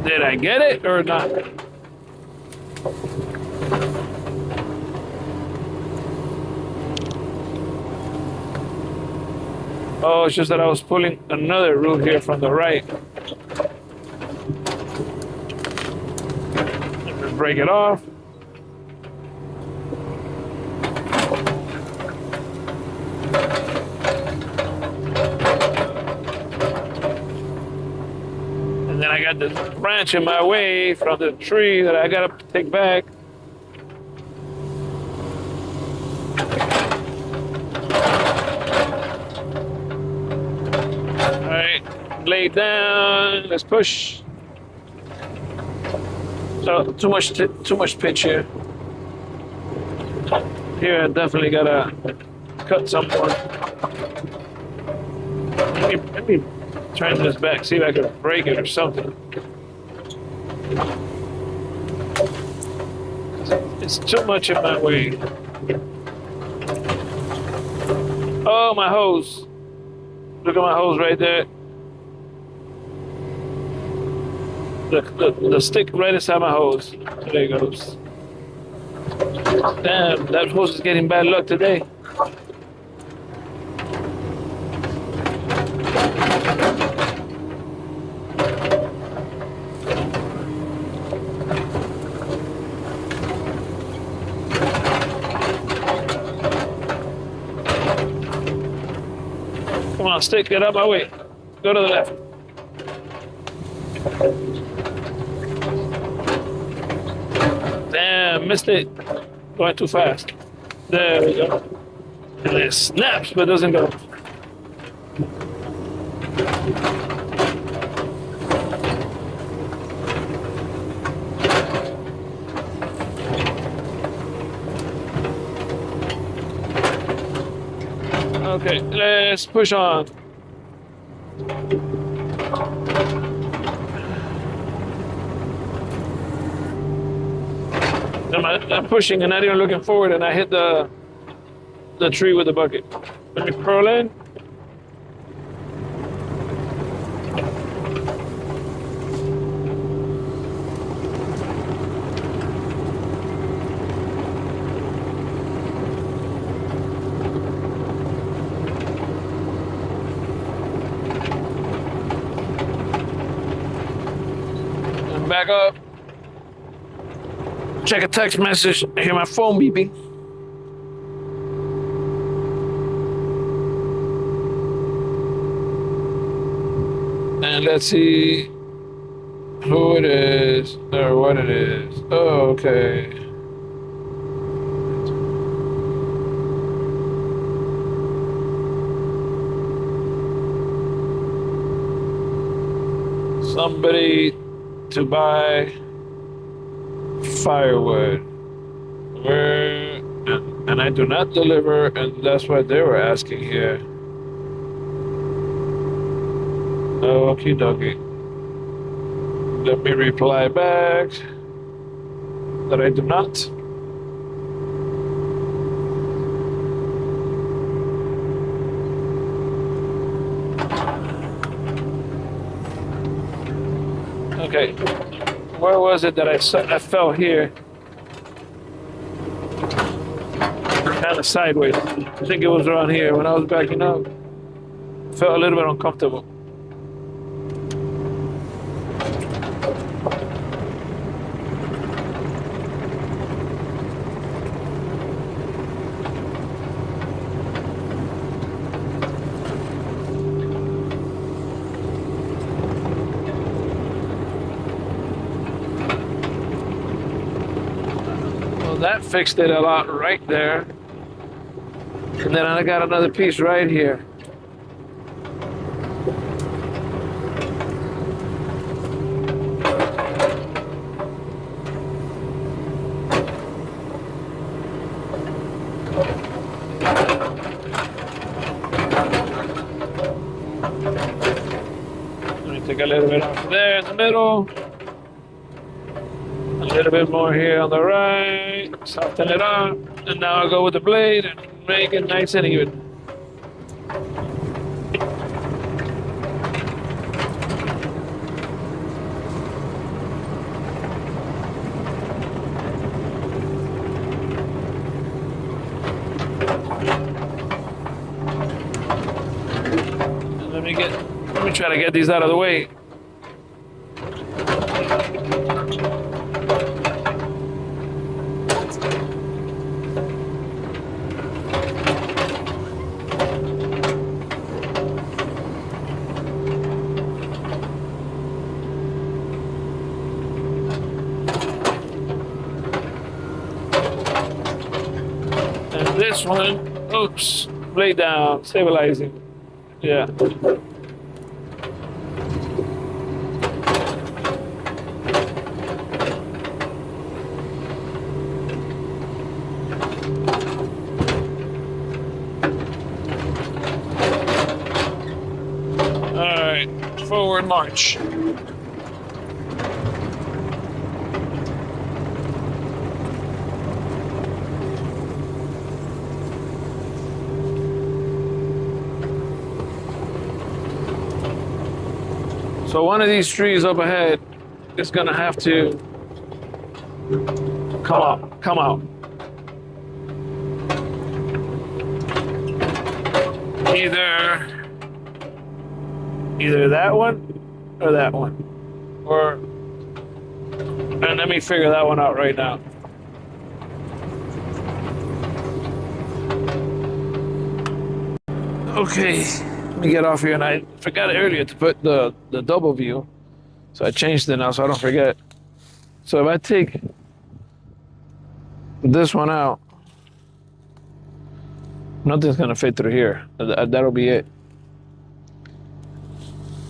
Did I get it or not? Oh, it's just that I was pulling another root here from the right. Just break it off. And then I got this branch in my way from the tree that I gotta take back. Lay down. Let's push. So too much pitch here. Here I definitely gotta cut some more. Let me turn this back. See if I can break it or something. It's too much in my way. Oh, my hose. Look at my hose right there. The stick right inside my hose. There it goes. Damn, that hose is getting bad luck today. Come on, stick, get out my way. Go to the left. Damn, missed it. Going too fast. There we go. And it snaps, but doesn't go. Okay, let's push on. I'm pushing and not even looking forward, and I hit the tree with the bucket. Let me curl in. And back up. Check a text message. I hear my phone beeping. And let's see who it is or what it is. Oh, okay. Somebody to buy firewood. Where and I do not deliver, and that's what they were asking here. Okie dokie. Let me reply back that I do not. Okay, where was it that I fell here? Kind of sideways. I think it was around here when I was backing up. Felt a little bit uncomfortable. That fixed it a lot right there. And then I got another piece right here. Let me take a little bit off there in the middle. A little bit more here on the right, soften it up, and now I'll go with the blade and make it nice and even. And let me try to get these out of the way. This one, oops, blade down, stabilizing. Yeah. All right, forward march. So one of these trees up ahead is gonna have to come out. Either that one or that one. And let me figure that one out right now. Okay, me get off here, and I forgot earlier to put the double view. So I changed it now so I don't forget. So if I take this one out, nothing's gonna fit through here. That'll be it.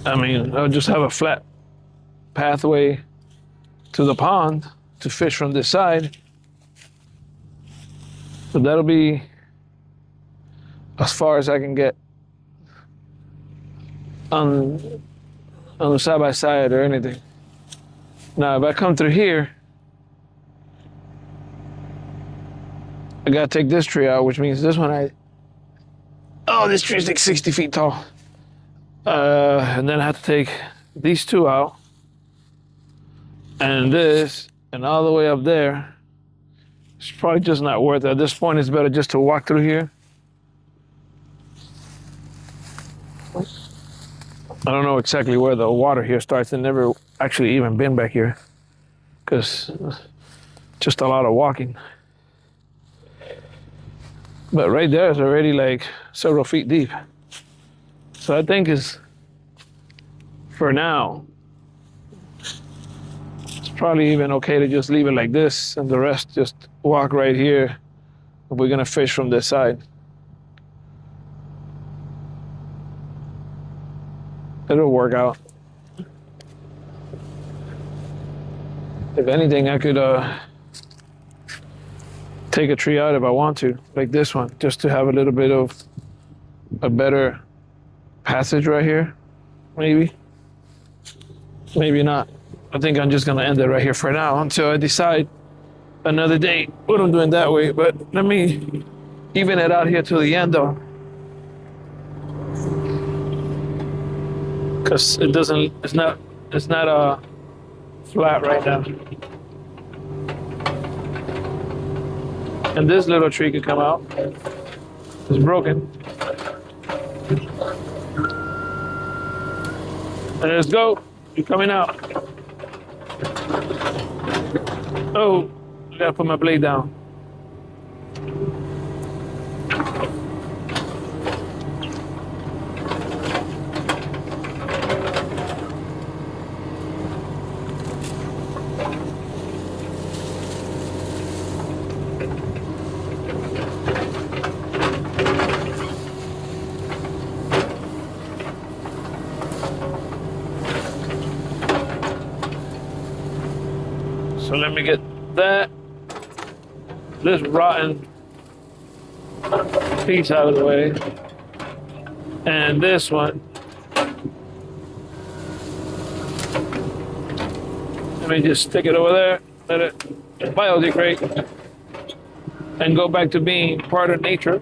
I mean, I'll just have a flat pathway to the pond to fish from this side. But that'll be as far as I can get on the side by side or anything. Now, if I come through here, I gotta take this tree out, which means this one oh, this tree is like 60 feet tall. And then I have to take these two out, and this, and all the way up there. It's probably just not worth it. At this point, it's better just to walk through here. I don't know exactly where the water here starts. I've never actually even been back here because just a lot of walking. But right there is already like several feet deep. So I think for now, it's probably even okay to just leave it like this and the rest just walk right here. We're gonna fish from this side. It'll work out. If anything, I could take a tree out if I want to, like this one, just to have a little bit of a better passage right here. Maybe. Maybe not. I think I'm just gonna end it right here for now until I decide another day what I'm doing that way. But let me even it out here to the end though. Cause it's not flat right now. And this little tree could come out. It's broken. And let's go. You're coming out. Oh, I gotta put my blade down. So let me get this rotten piece out of the way. And this one. Let me just stick it over there, let it biodegrade, and go back to being part of nature.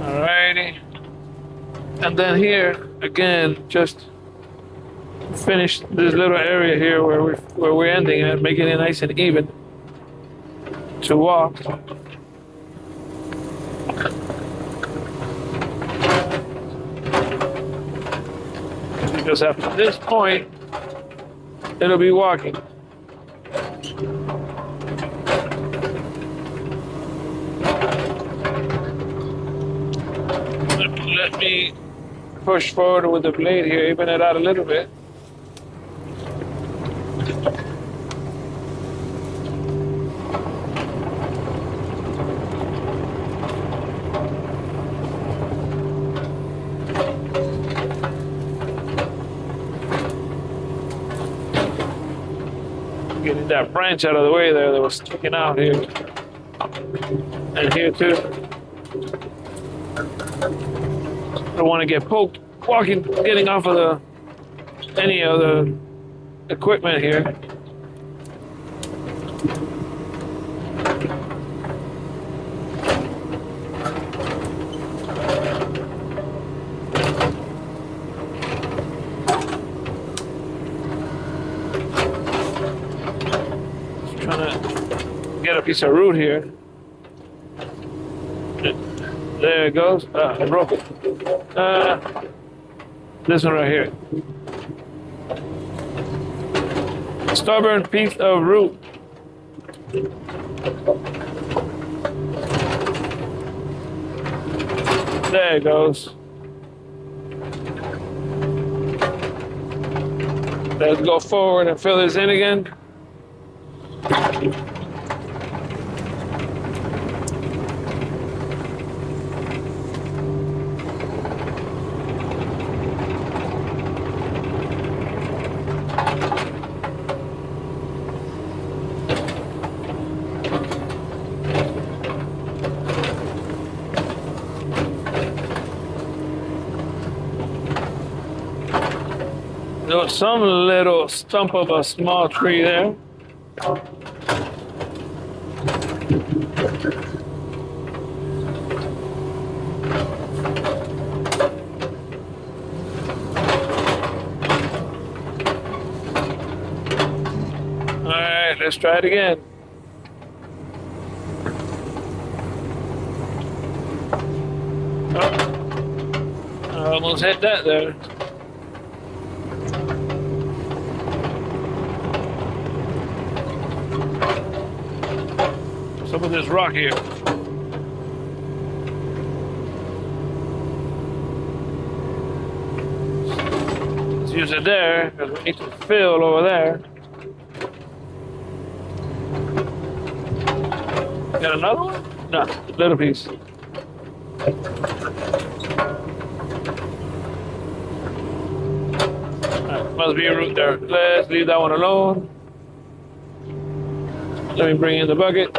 Alrighty. And then here, again, just finish this little area here where we're ending it, making it nice and even to walk. Because after this point, it'll be walking. Let me push forward with the blade here, even it out a little bit. Getting that branch out of the way there that was sticking out here. And here too. I don't want to get poked getting off of any of the equipment here. Just trying to get a piece of root here. There it goes. I broke it. This one right here. Stubborn piece of root. There it goes. Let's go forward and fill this in again. There was some little stump of a small tree there. All right, let's try it again. Oh, I almost hit that there. Some of this rock here. Let's use it there because we need to fill over there. Got another one? No, little piece. Alright, must be a root there. Let's leave that one alone. Let me bring in the bucket.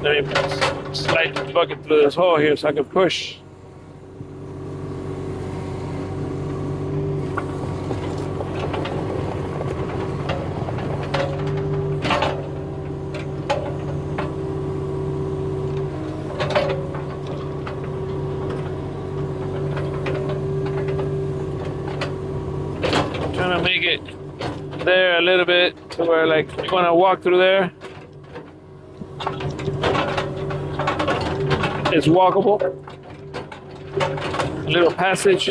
Let me slide the bucket through this hole here so I can push. Trying to make it there a little bit to where like you want to walk through there. It's walkable. A little passage.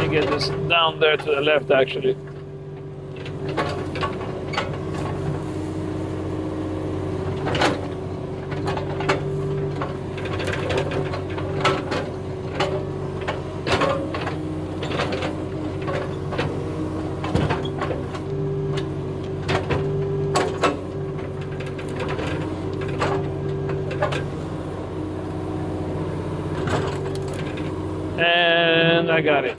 Get this down there to the left actually. And I got it.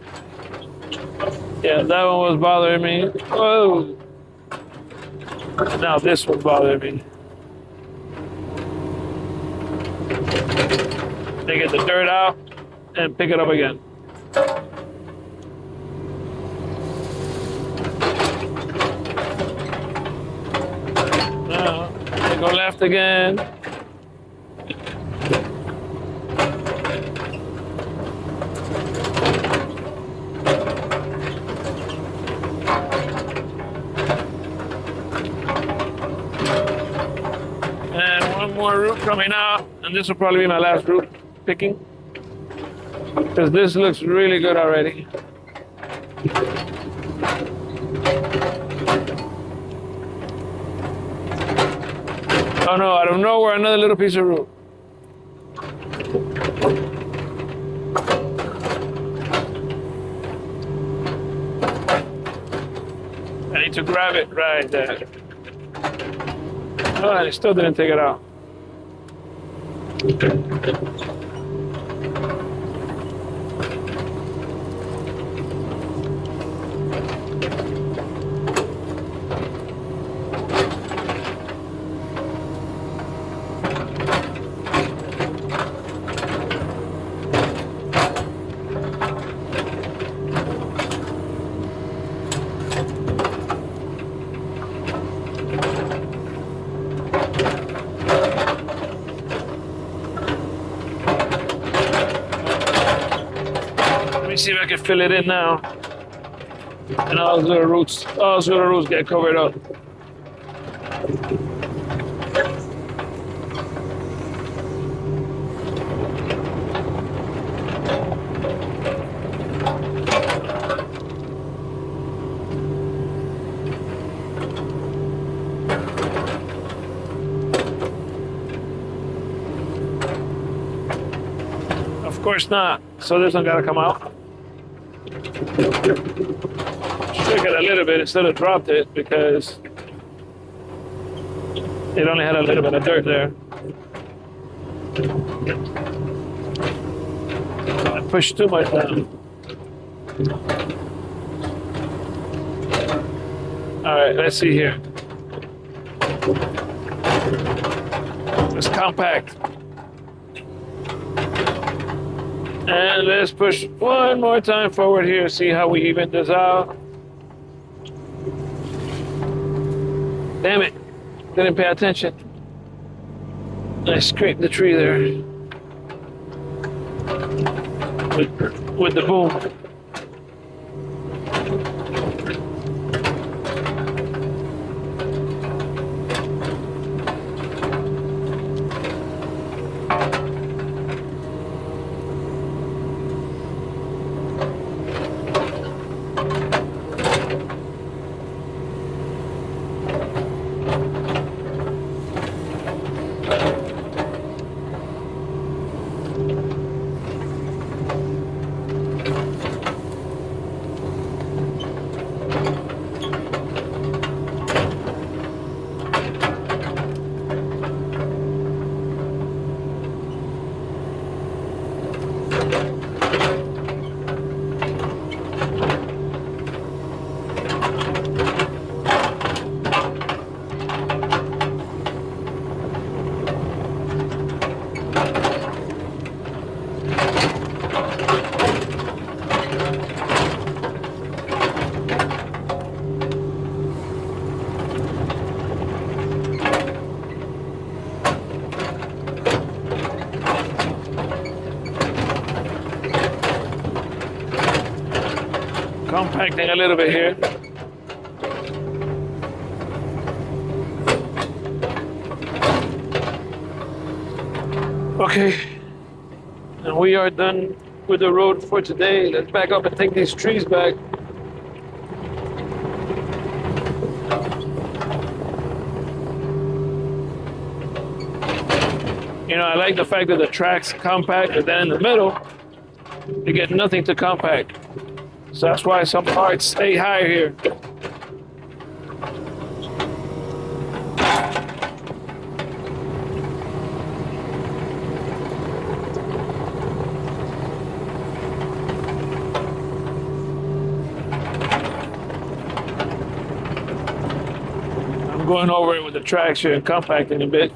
Yeah, that one was bothering me. Whoa. Now this one's bothering me. They get the dirt out and pick it up again. Now, they go left again. More root coming out, and this will probably be my last root picking because this looks really good already. Oh no, out of nowhere, another little piece of root. I need to grab it right there. Oh, I still didn't take it out. see if I can fill it in now. And all those little roots get covered up. Of course not. So this one gotta come out. Shook it a little bit instead of dropped it because it only had a little bit of dirt there. I pushed too much down. All right, let's see here. It's compact. And let's push one more time forward here, see how we even this out. Damn it, didn't pay attention. I scraped the tree there with the boom. Compacting a little bit here. Okay, and we are done with the road for today. Let's back up and take these trees back. You know, I like the fact that the track's compact, but then in the middle, you get nothing to compact. So that's why some parts stay high here. I'm going over it with the tracks here and compacting a bit.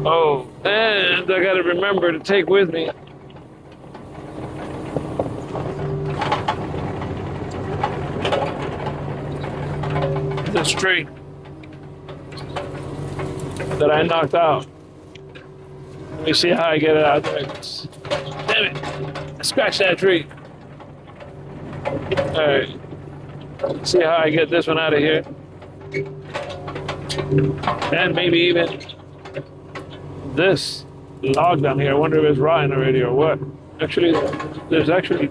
Oh, and I gotta remember to take with me this tree that I knocked out. Let me see how I get it out there. Damn it, I scratched that tree. All right, let's see how I get this one out of here. And maybe even this log down here. I wonder if it's rotten already or what. Actually, there's actually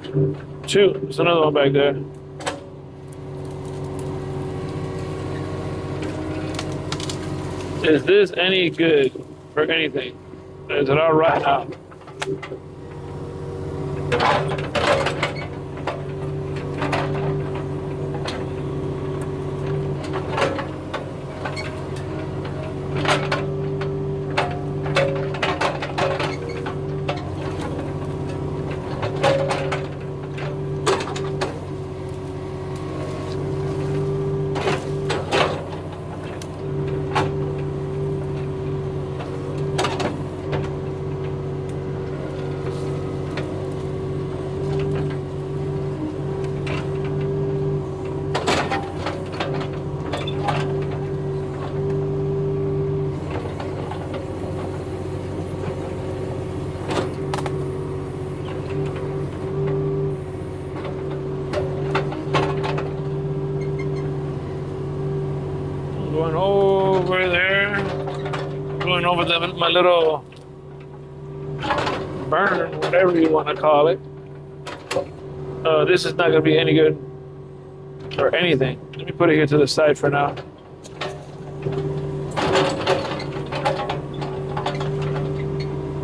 two. There's another one back there. Is this any good for anything? Is it all right out? over my little burn, whatever you want to call it. This is not going to be any good or anything. Let me put it here to the side for now.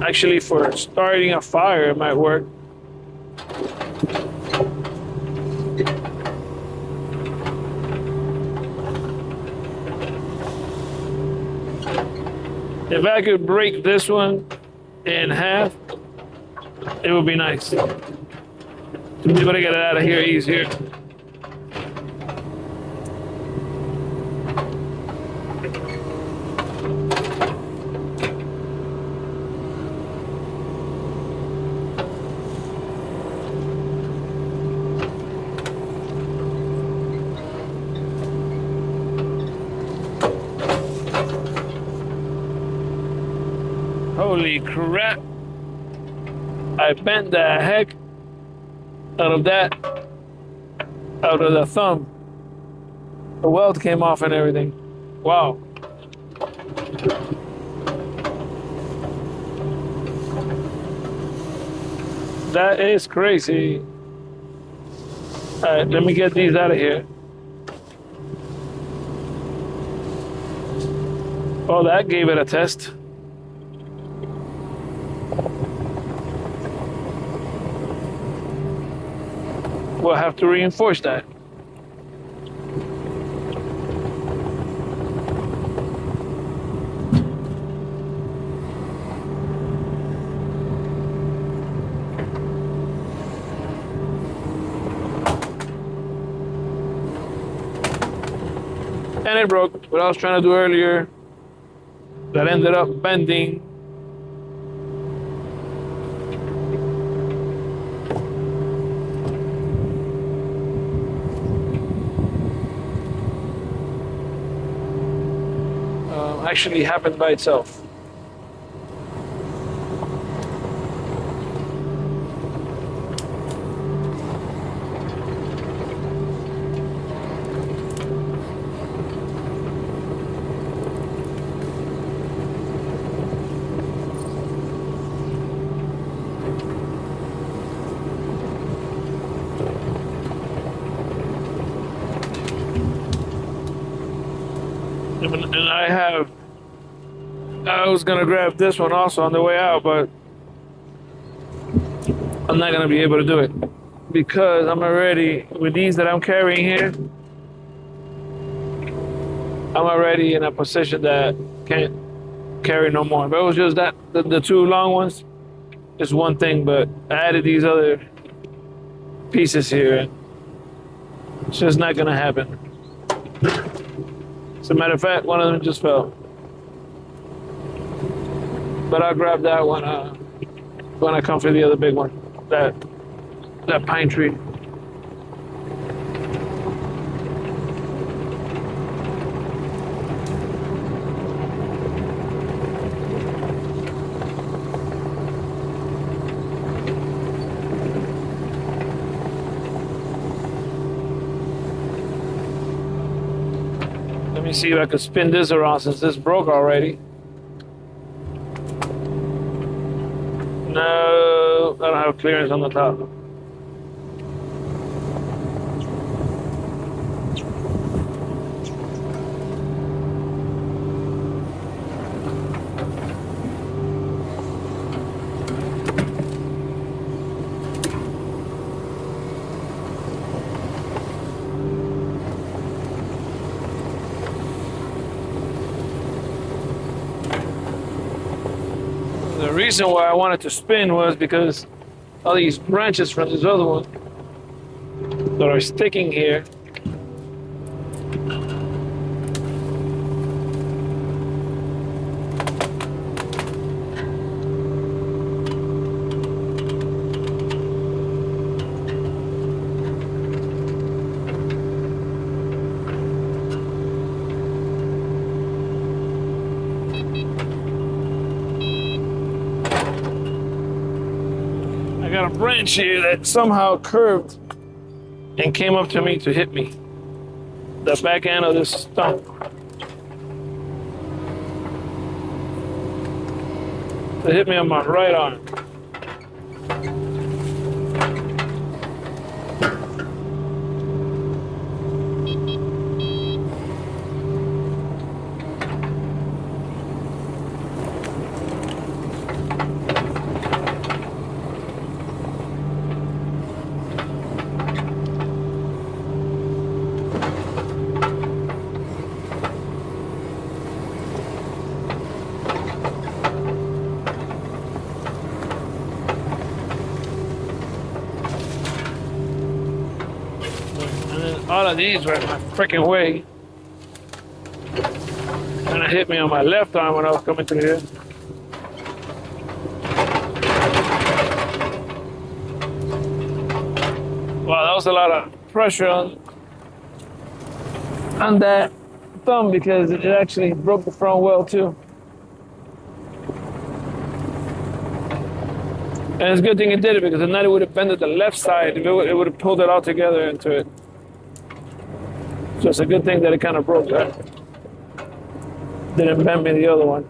Actually, for starting a fire, it might work. If I could break this one in half, it would be nice to be able to get it out of here easier. Holy crap. I bent the heck out of the thumb. The weld came off and everything. Wow. That is crazy. All right, let me get these out of here. Oh, that gave it a test. We'll have to reinforce that. And it broke. What I was trying to do earlier, that ended up bending. Actually happened by itself. And I was gonna grab this one also on the way out, but I'm not gonna be able to do it because I'm already, with these that I'm carrying here, I'm already in a position that can't carry no more. If it was just that, the two long ones, is one thing, but I added these other pieces here, and it's just not gonna happen. As a matter of fact, one of them just fell. But I'll grab that one when I come for the other big one, that pine tree. Let me see if I can spin this around since this broke already. No, I don't have clearance on the top. The reason why I wanted to spin was because all these branches from this other one that are sticking here. I got a branch here that somehow curved and came up to me to hit me. The back end of this stump. It hit me on my right arm. All of these were in my freaking way. And it hit me on my left arm when I was coming through here. Wow, that was a lot of pressure on that thumb because it actually broke the front wheel too. And it's a good thing it did it because if not, it would have bended the left side. It would have pulled it all together into it. So it's a good thing that it kind of broke that. Didn't bend me the other one.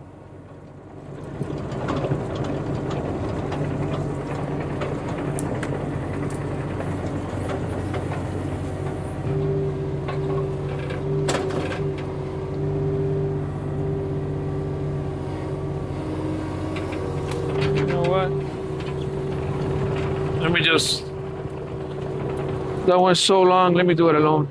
You know what? Let me just, that went so long, let me do it alone.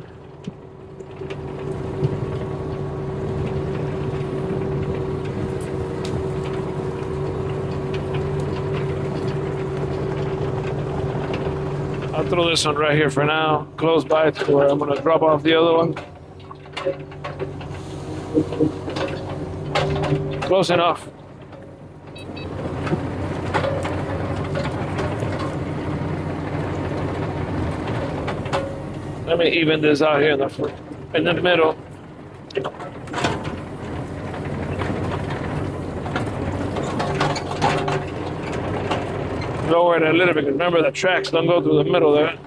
I'll throw this one right here for now, close by to where I'm gonna drop off the other one. Close enough. Let me even this out here in the middle. Lower it a little bit. Remember, the tracks don't go through the middle there.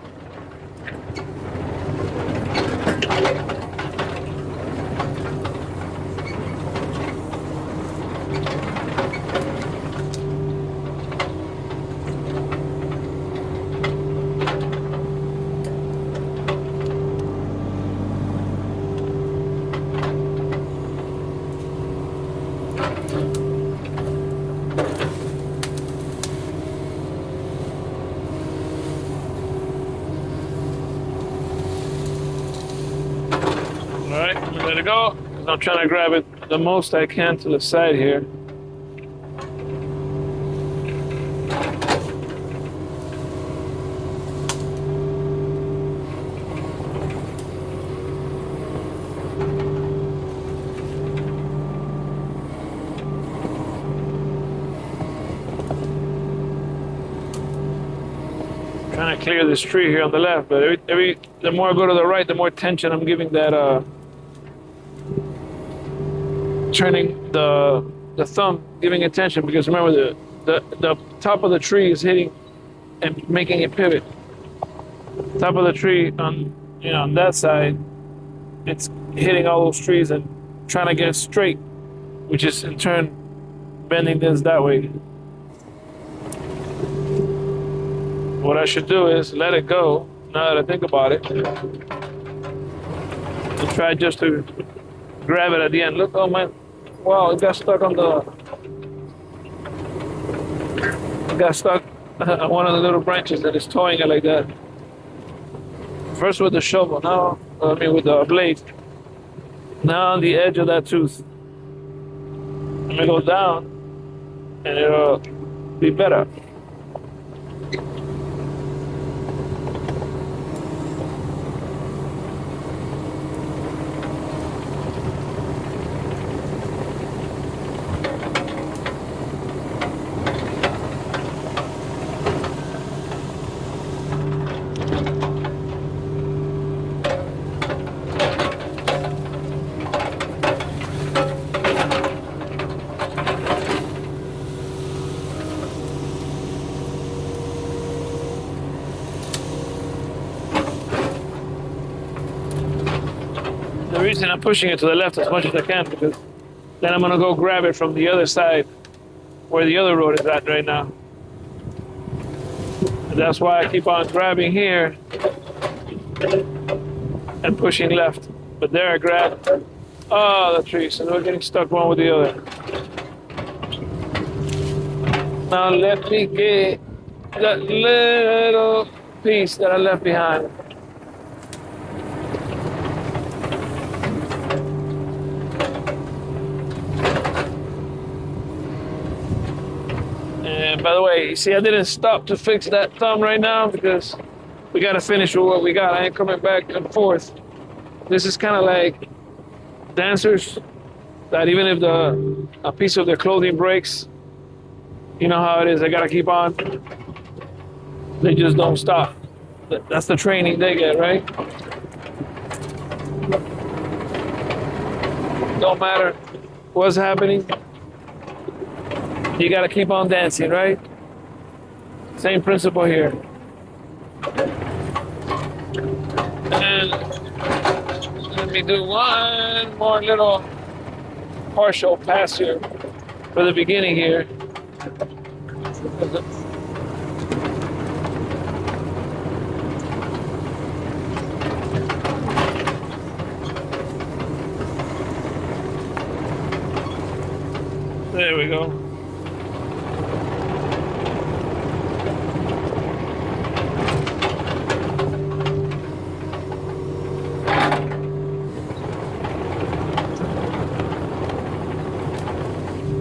All right, let it go. I'm trying to grab it the most I can to the side here. Trying to clear this tree here on the left, but the more I go to the right, the more tension I'm giving that turning the thumb, giving it tension, because remember the top of the tree is hitting and making it pivot. Top of the tree on that side, it's hitting all those trees and trying to get straight, which is in turn bending this that way. What I should do is let it go, now that I think about it, and try just to grab it at the end. Look, oh man, wow, it got stuck on one of the little branches that is towing it like that. First with the shovel, now, with the blade. Now on the edge of that tooth. Let me go down, and it'll be better. The reason I'm pushing it to the left as much as I can because then I'm gonna go grab it from the other side where the other road is at right now. And that's why I keep on grabbing here and pushing left. But there I grabbed, the tree, so we're getting stuck one with the other. Now let me get that little piece that I left behind. And by the way, you see, I didn't stop to fix that thumb right now because we gotta finish with what we got. I ain't coming back and forth. This is kind of like dancers that even if a piece of their clothing breaks, you know how it is, they gotta keep on. They just don't stop. That's the training they get, right? Don't matter what's happening. You gotta keep on dancing, right? Same principle here. And let me do one more little partial pass here for the beginning here. There we go.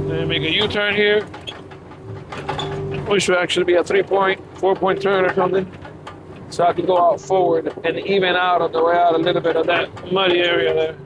Then make a U-turn here, which should actually be a 4-point turn or something. So I can go out forward and even out on the way out a little bit of that muddy area there.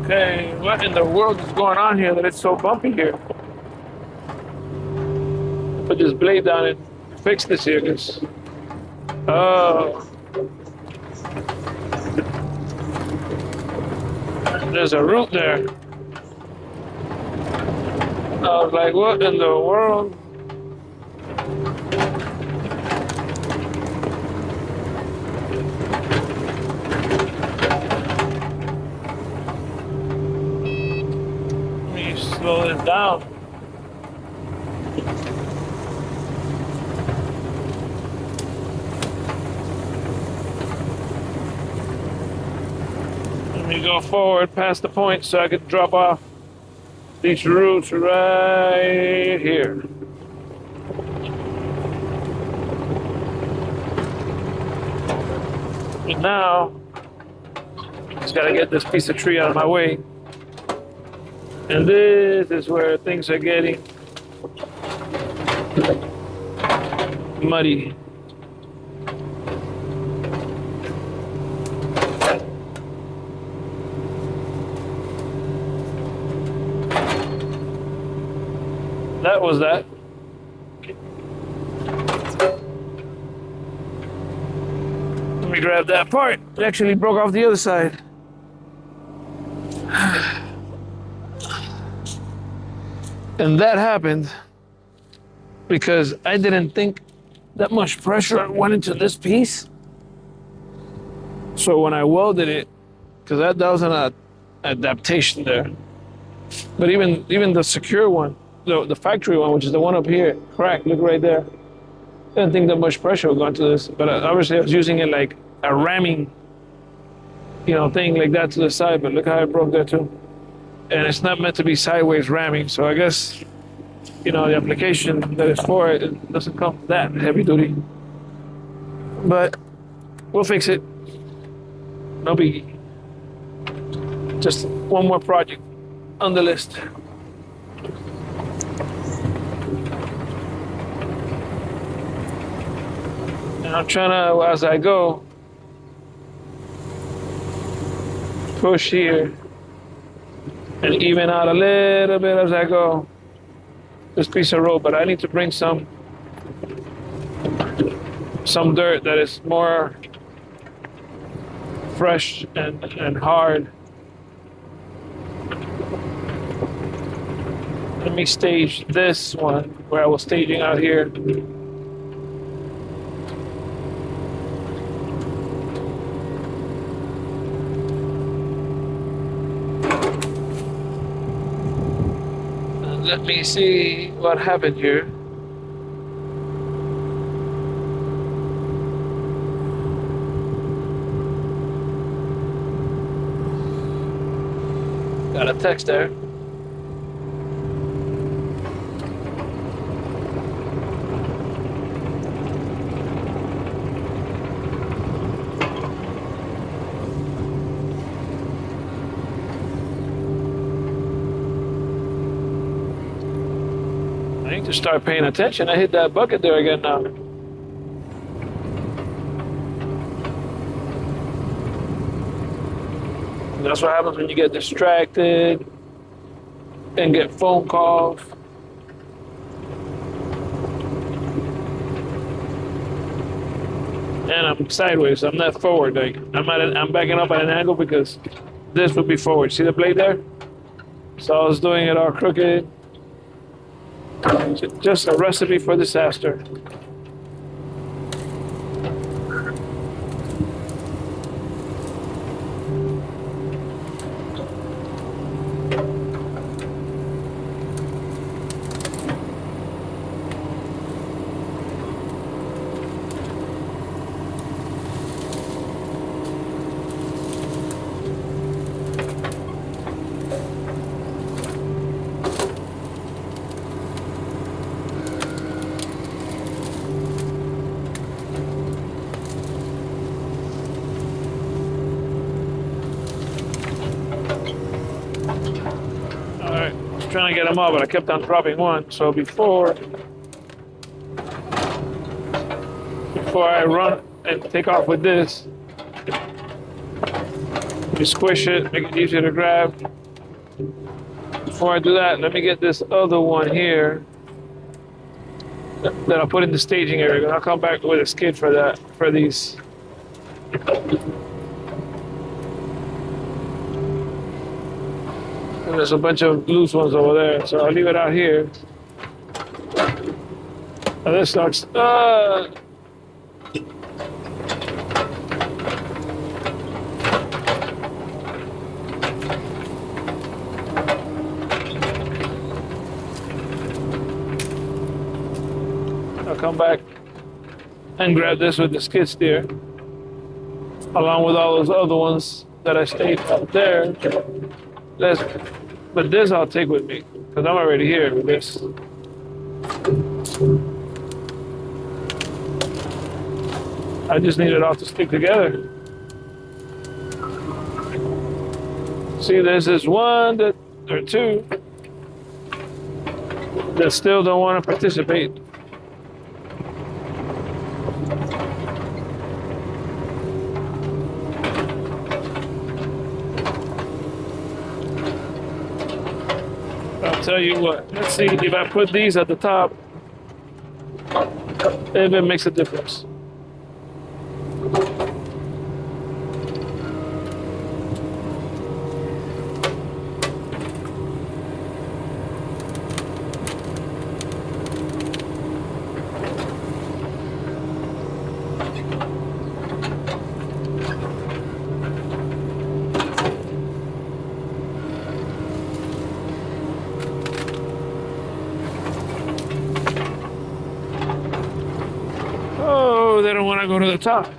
Okay, what in the world is going on here that it's so bumpy here? Put this blade down and fix this here, because there's a root there. I was like, what in the world? Slow this down. Let me go forward past the point so I could drop off these roots right here. And now, just gotta get this piece of tree out of my way. And this is where things are getting muddy. That was that. Let me grab that part. It actually broke off the other side. And that happened because I didn't think that much pressure went into this piece. So when I welded it, because that was an adaptation there. But even the secure one, the factory one, which is the one up here, cracked, look right there. I didn't think that much pressure would go into this, but obviously I was using it like a ramming, thing like that to the side, but look how it broke there too. And it's not meant to be sideways ramming, so I guess, the application that is for it, it doesn't come that heavy duty. But we'll fix it. No biggie. Just one more project on the list. And I'm trying to, as I go, push here and even out a little bit as I go. This piece of road, but I need to bring some dirt that is more fresh and hard. me stage this one where I was staging out here. And let me see what happened here. Got a text there. I need to start paying attention. I hit that bucket there again now. That's what happens when you get distracted and get phone calls. And I'm sideways. I'm not forward. Like I'm backing up at an angle because this would be forward. See the blade there? So I was doing it all crooked. Just a recipe for disaster. Trying to get them up, but I kept on dropping one. So before I run and take off with this, you squish it, make it easier to grab. Before I do that, let me get this other one here that I'll put in the staging area. And I'll come back with a skid for that, for these. And there's a bunch of loose ones over there, so I'll leave it out here. And this starts. I'll come back and grab this with the skid steer, along with all those other ones that I stayed up there. But this I'll take with me, because I'm already here with this. I just need it all to stick together. See, there's this one or two that still don't want to participate. I'll tell you what, let's see if I put these at the top, if it makes a difference. Oh, they don't want to go to the top.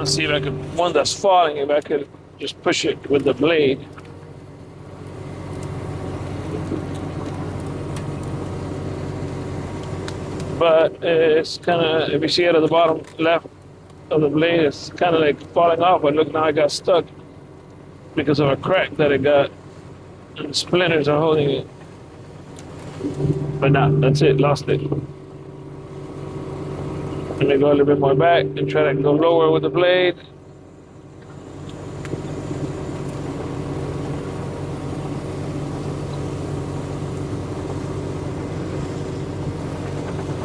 want to see if I could, one that's falling, if I could just push it with the blade. But it's kind of, if you see it at the bottom left of the blade, it's kind of like falling off. But look, now I got stuck because of a crack that it got, and the splinters are holding it. But nah, that's it, lost it. Let me go a little bit more back and try to go lower with the blade.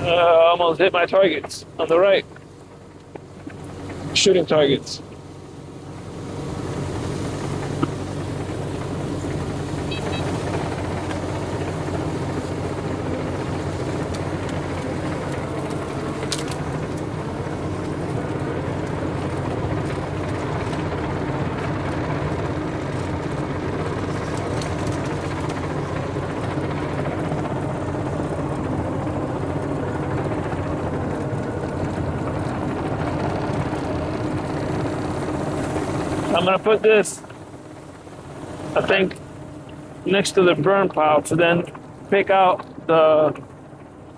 Almost hit my targets on the right. Shooting targets. I'm gonna put this, I think, next to the burn pile to then pick out the,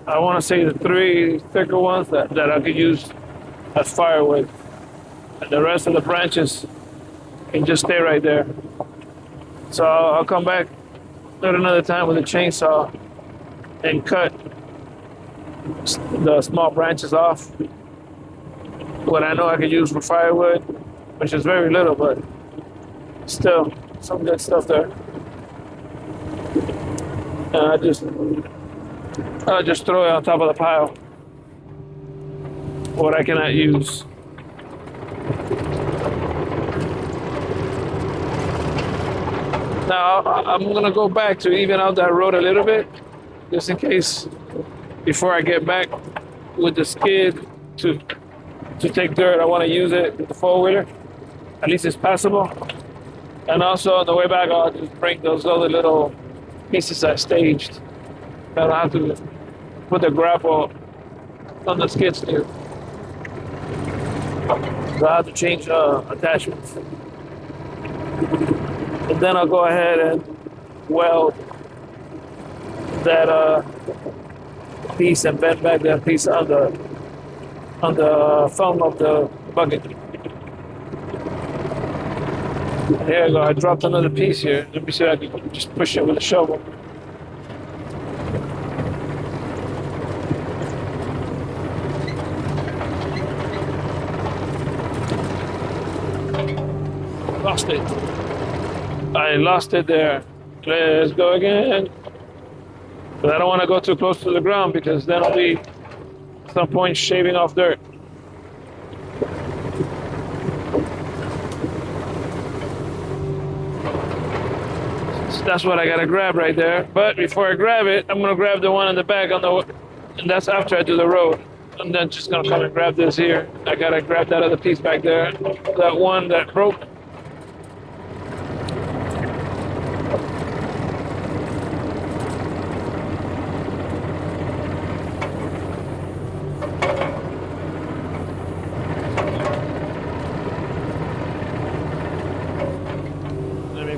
I want to say the 3 thicker ones that I could use as firewood. And the rest of the branches can just stay right there. So I'll come back at another time with a chainsaw and cut the small branches off. What I know I could use for firewood, which is very little, but still some good stuff there. And I'll just throw it on top of the pile. What I cannot use. Now I'm gonna go back to even out that road a little bit, just in case, before I get back with the skid to take dirt. I want to use it with the four-wheeler. At least it's passable. And also on the way back, I'll just bring those other little pieces I staged. I don't have to put the grapple on the skid steer. So I have to change attachments. And then I'll go ahead and weld that piece and bend back that piece on the thumb of the bucket. There you go, I dropped another piece here. Let me see if I can just push it with a shovel. Lost it. I lost it there. Let's go again. But I don't want to go too close to the ground because then I'll be at some point shaving off dirt. So that's what I gotta grab right there. But before I grab it, I'm gonna grab the one in the back and that's after I do the road. I'm then just gonna come and grab this here. I gotta grab that other piece back there. That one that broke.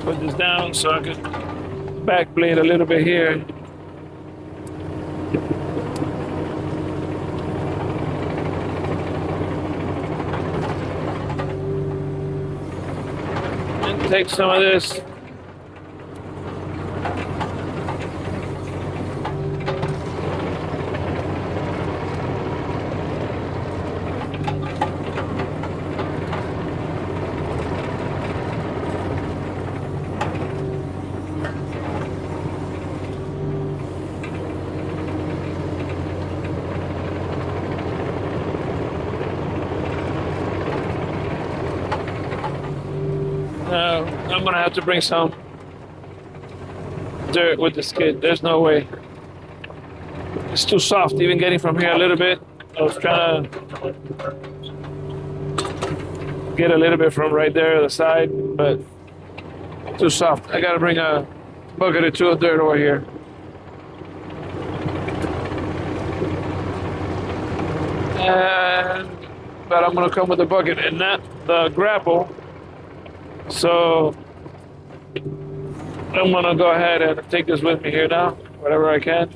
Put this down so I can back blade a little bit here. And take some of this. I'm gonna have to bring some dirt with the skid. There's no way. It's too soft, even getting from here a little bit. I was trying to get a little bit from right there, the side, but too soft. I gotta bring a bucket or two of dirt over here. And but I'm gonna come with the bucket and not the grapple. So I'm gonna go ahead and take this with me here now, whatever I can.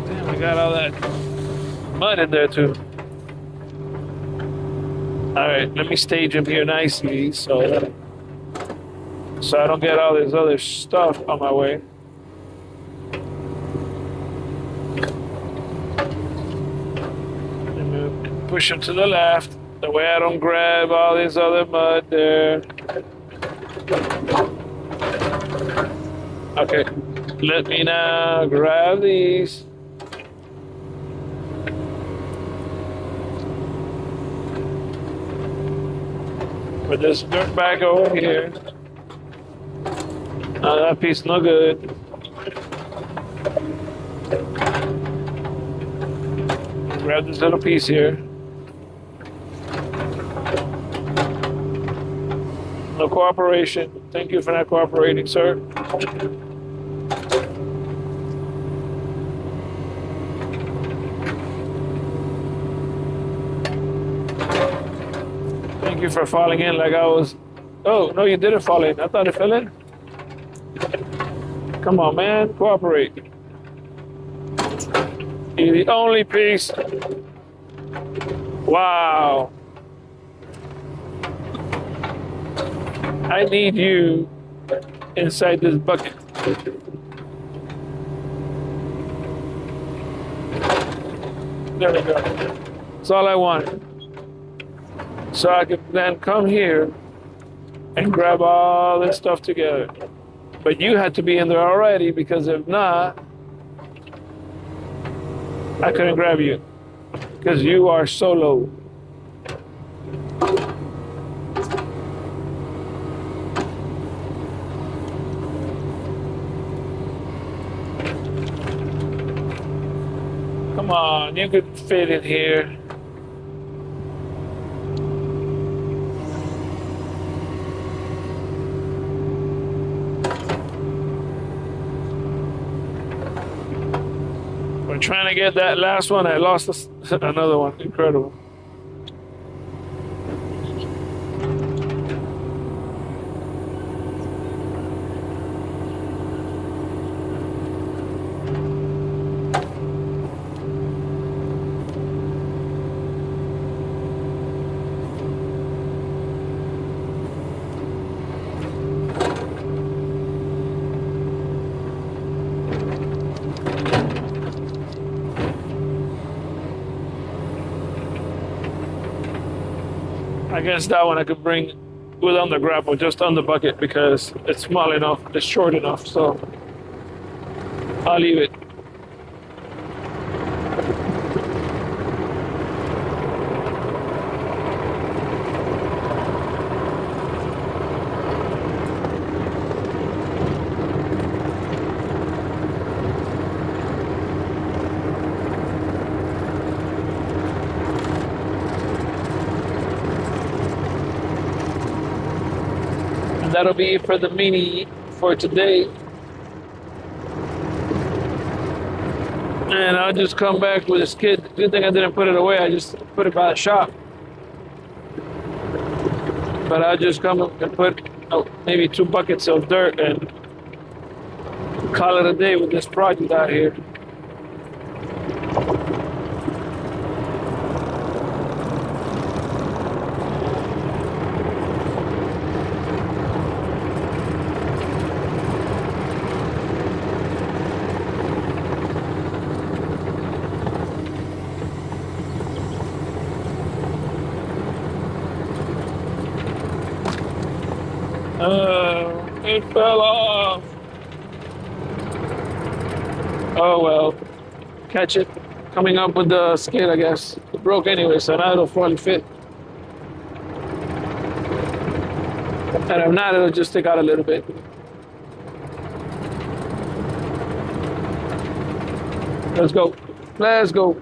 Damn, I got all that mud in there too. All right, let me stage him here nicely so I don't get all this other stuff on my way. Let me push him to the left. The way I don't grab all this other mud there. Okay, let me now grab these. Put this dirt bag over here. Oh, that piece no good. Grab this little piece here. No cooperation. Thank you for not cooperating, sir. Thank you for falling in like I was. Oh, no, you didn't fall in. I thought it fell in. Come on, man. Cooperate. You're the only piece. Wow. I need you inside this bucket. There we go. That's all I wanted. So I could then come here and grab all this stuff together. But you had to be in there already, because if not, I couldn't grab you because you are so low. Come on, you could fit in here. We're trying to get that last one. I lost another one. Incredible. I guess that one I could bring without the grapple, just on the bucket, because it's small enough, it's short enough, so I'll leave it. That'll be it for the mini for today. And I'll just come back with a skid. Good thing I didn't put it away. I just put it by the shop. But I'll just come and put maybe 2 buckets of dirt and call it a day with this project out here. It fell off. Oh well. Catch it. Coming up with the skid, I guess. It broke anyway, so now it'll probably fit. And if not, it'll just stick out a little bit. Let's go. Let's go.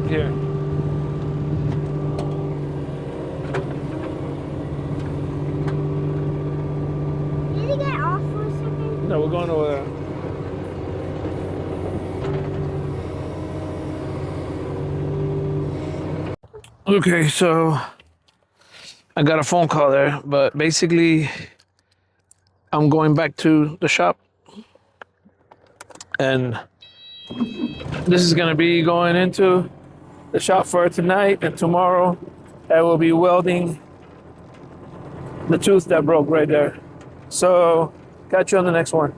Here. Did you get off for a second? No, we're going over there. Okay, so I got a phone call there, but basically I'm going back to the shop and this is gonna be going into the shop for tonight, and tomorrow I will be welding the tooth that broke right there. So catch you on the next one.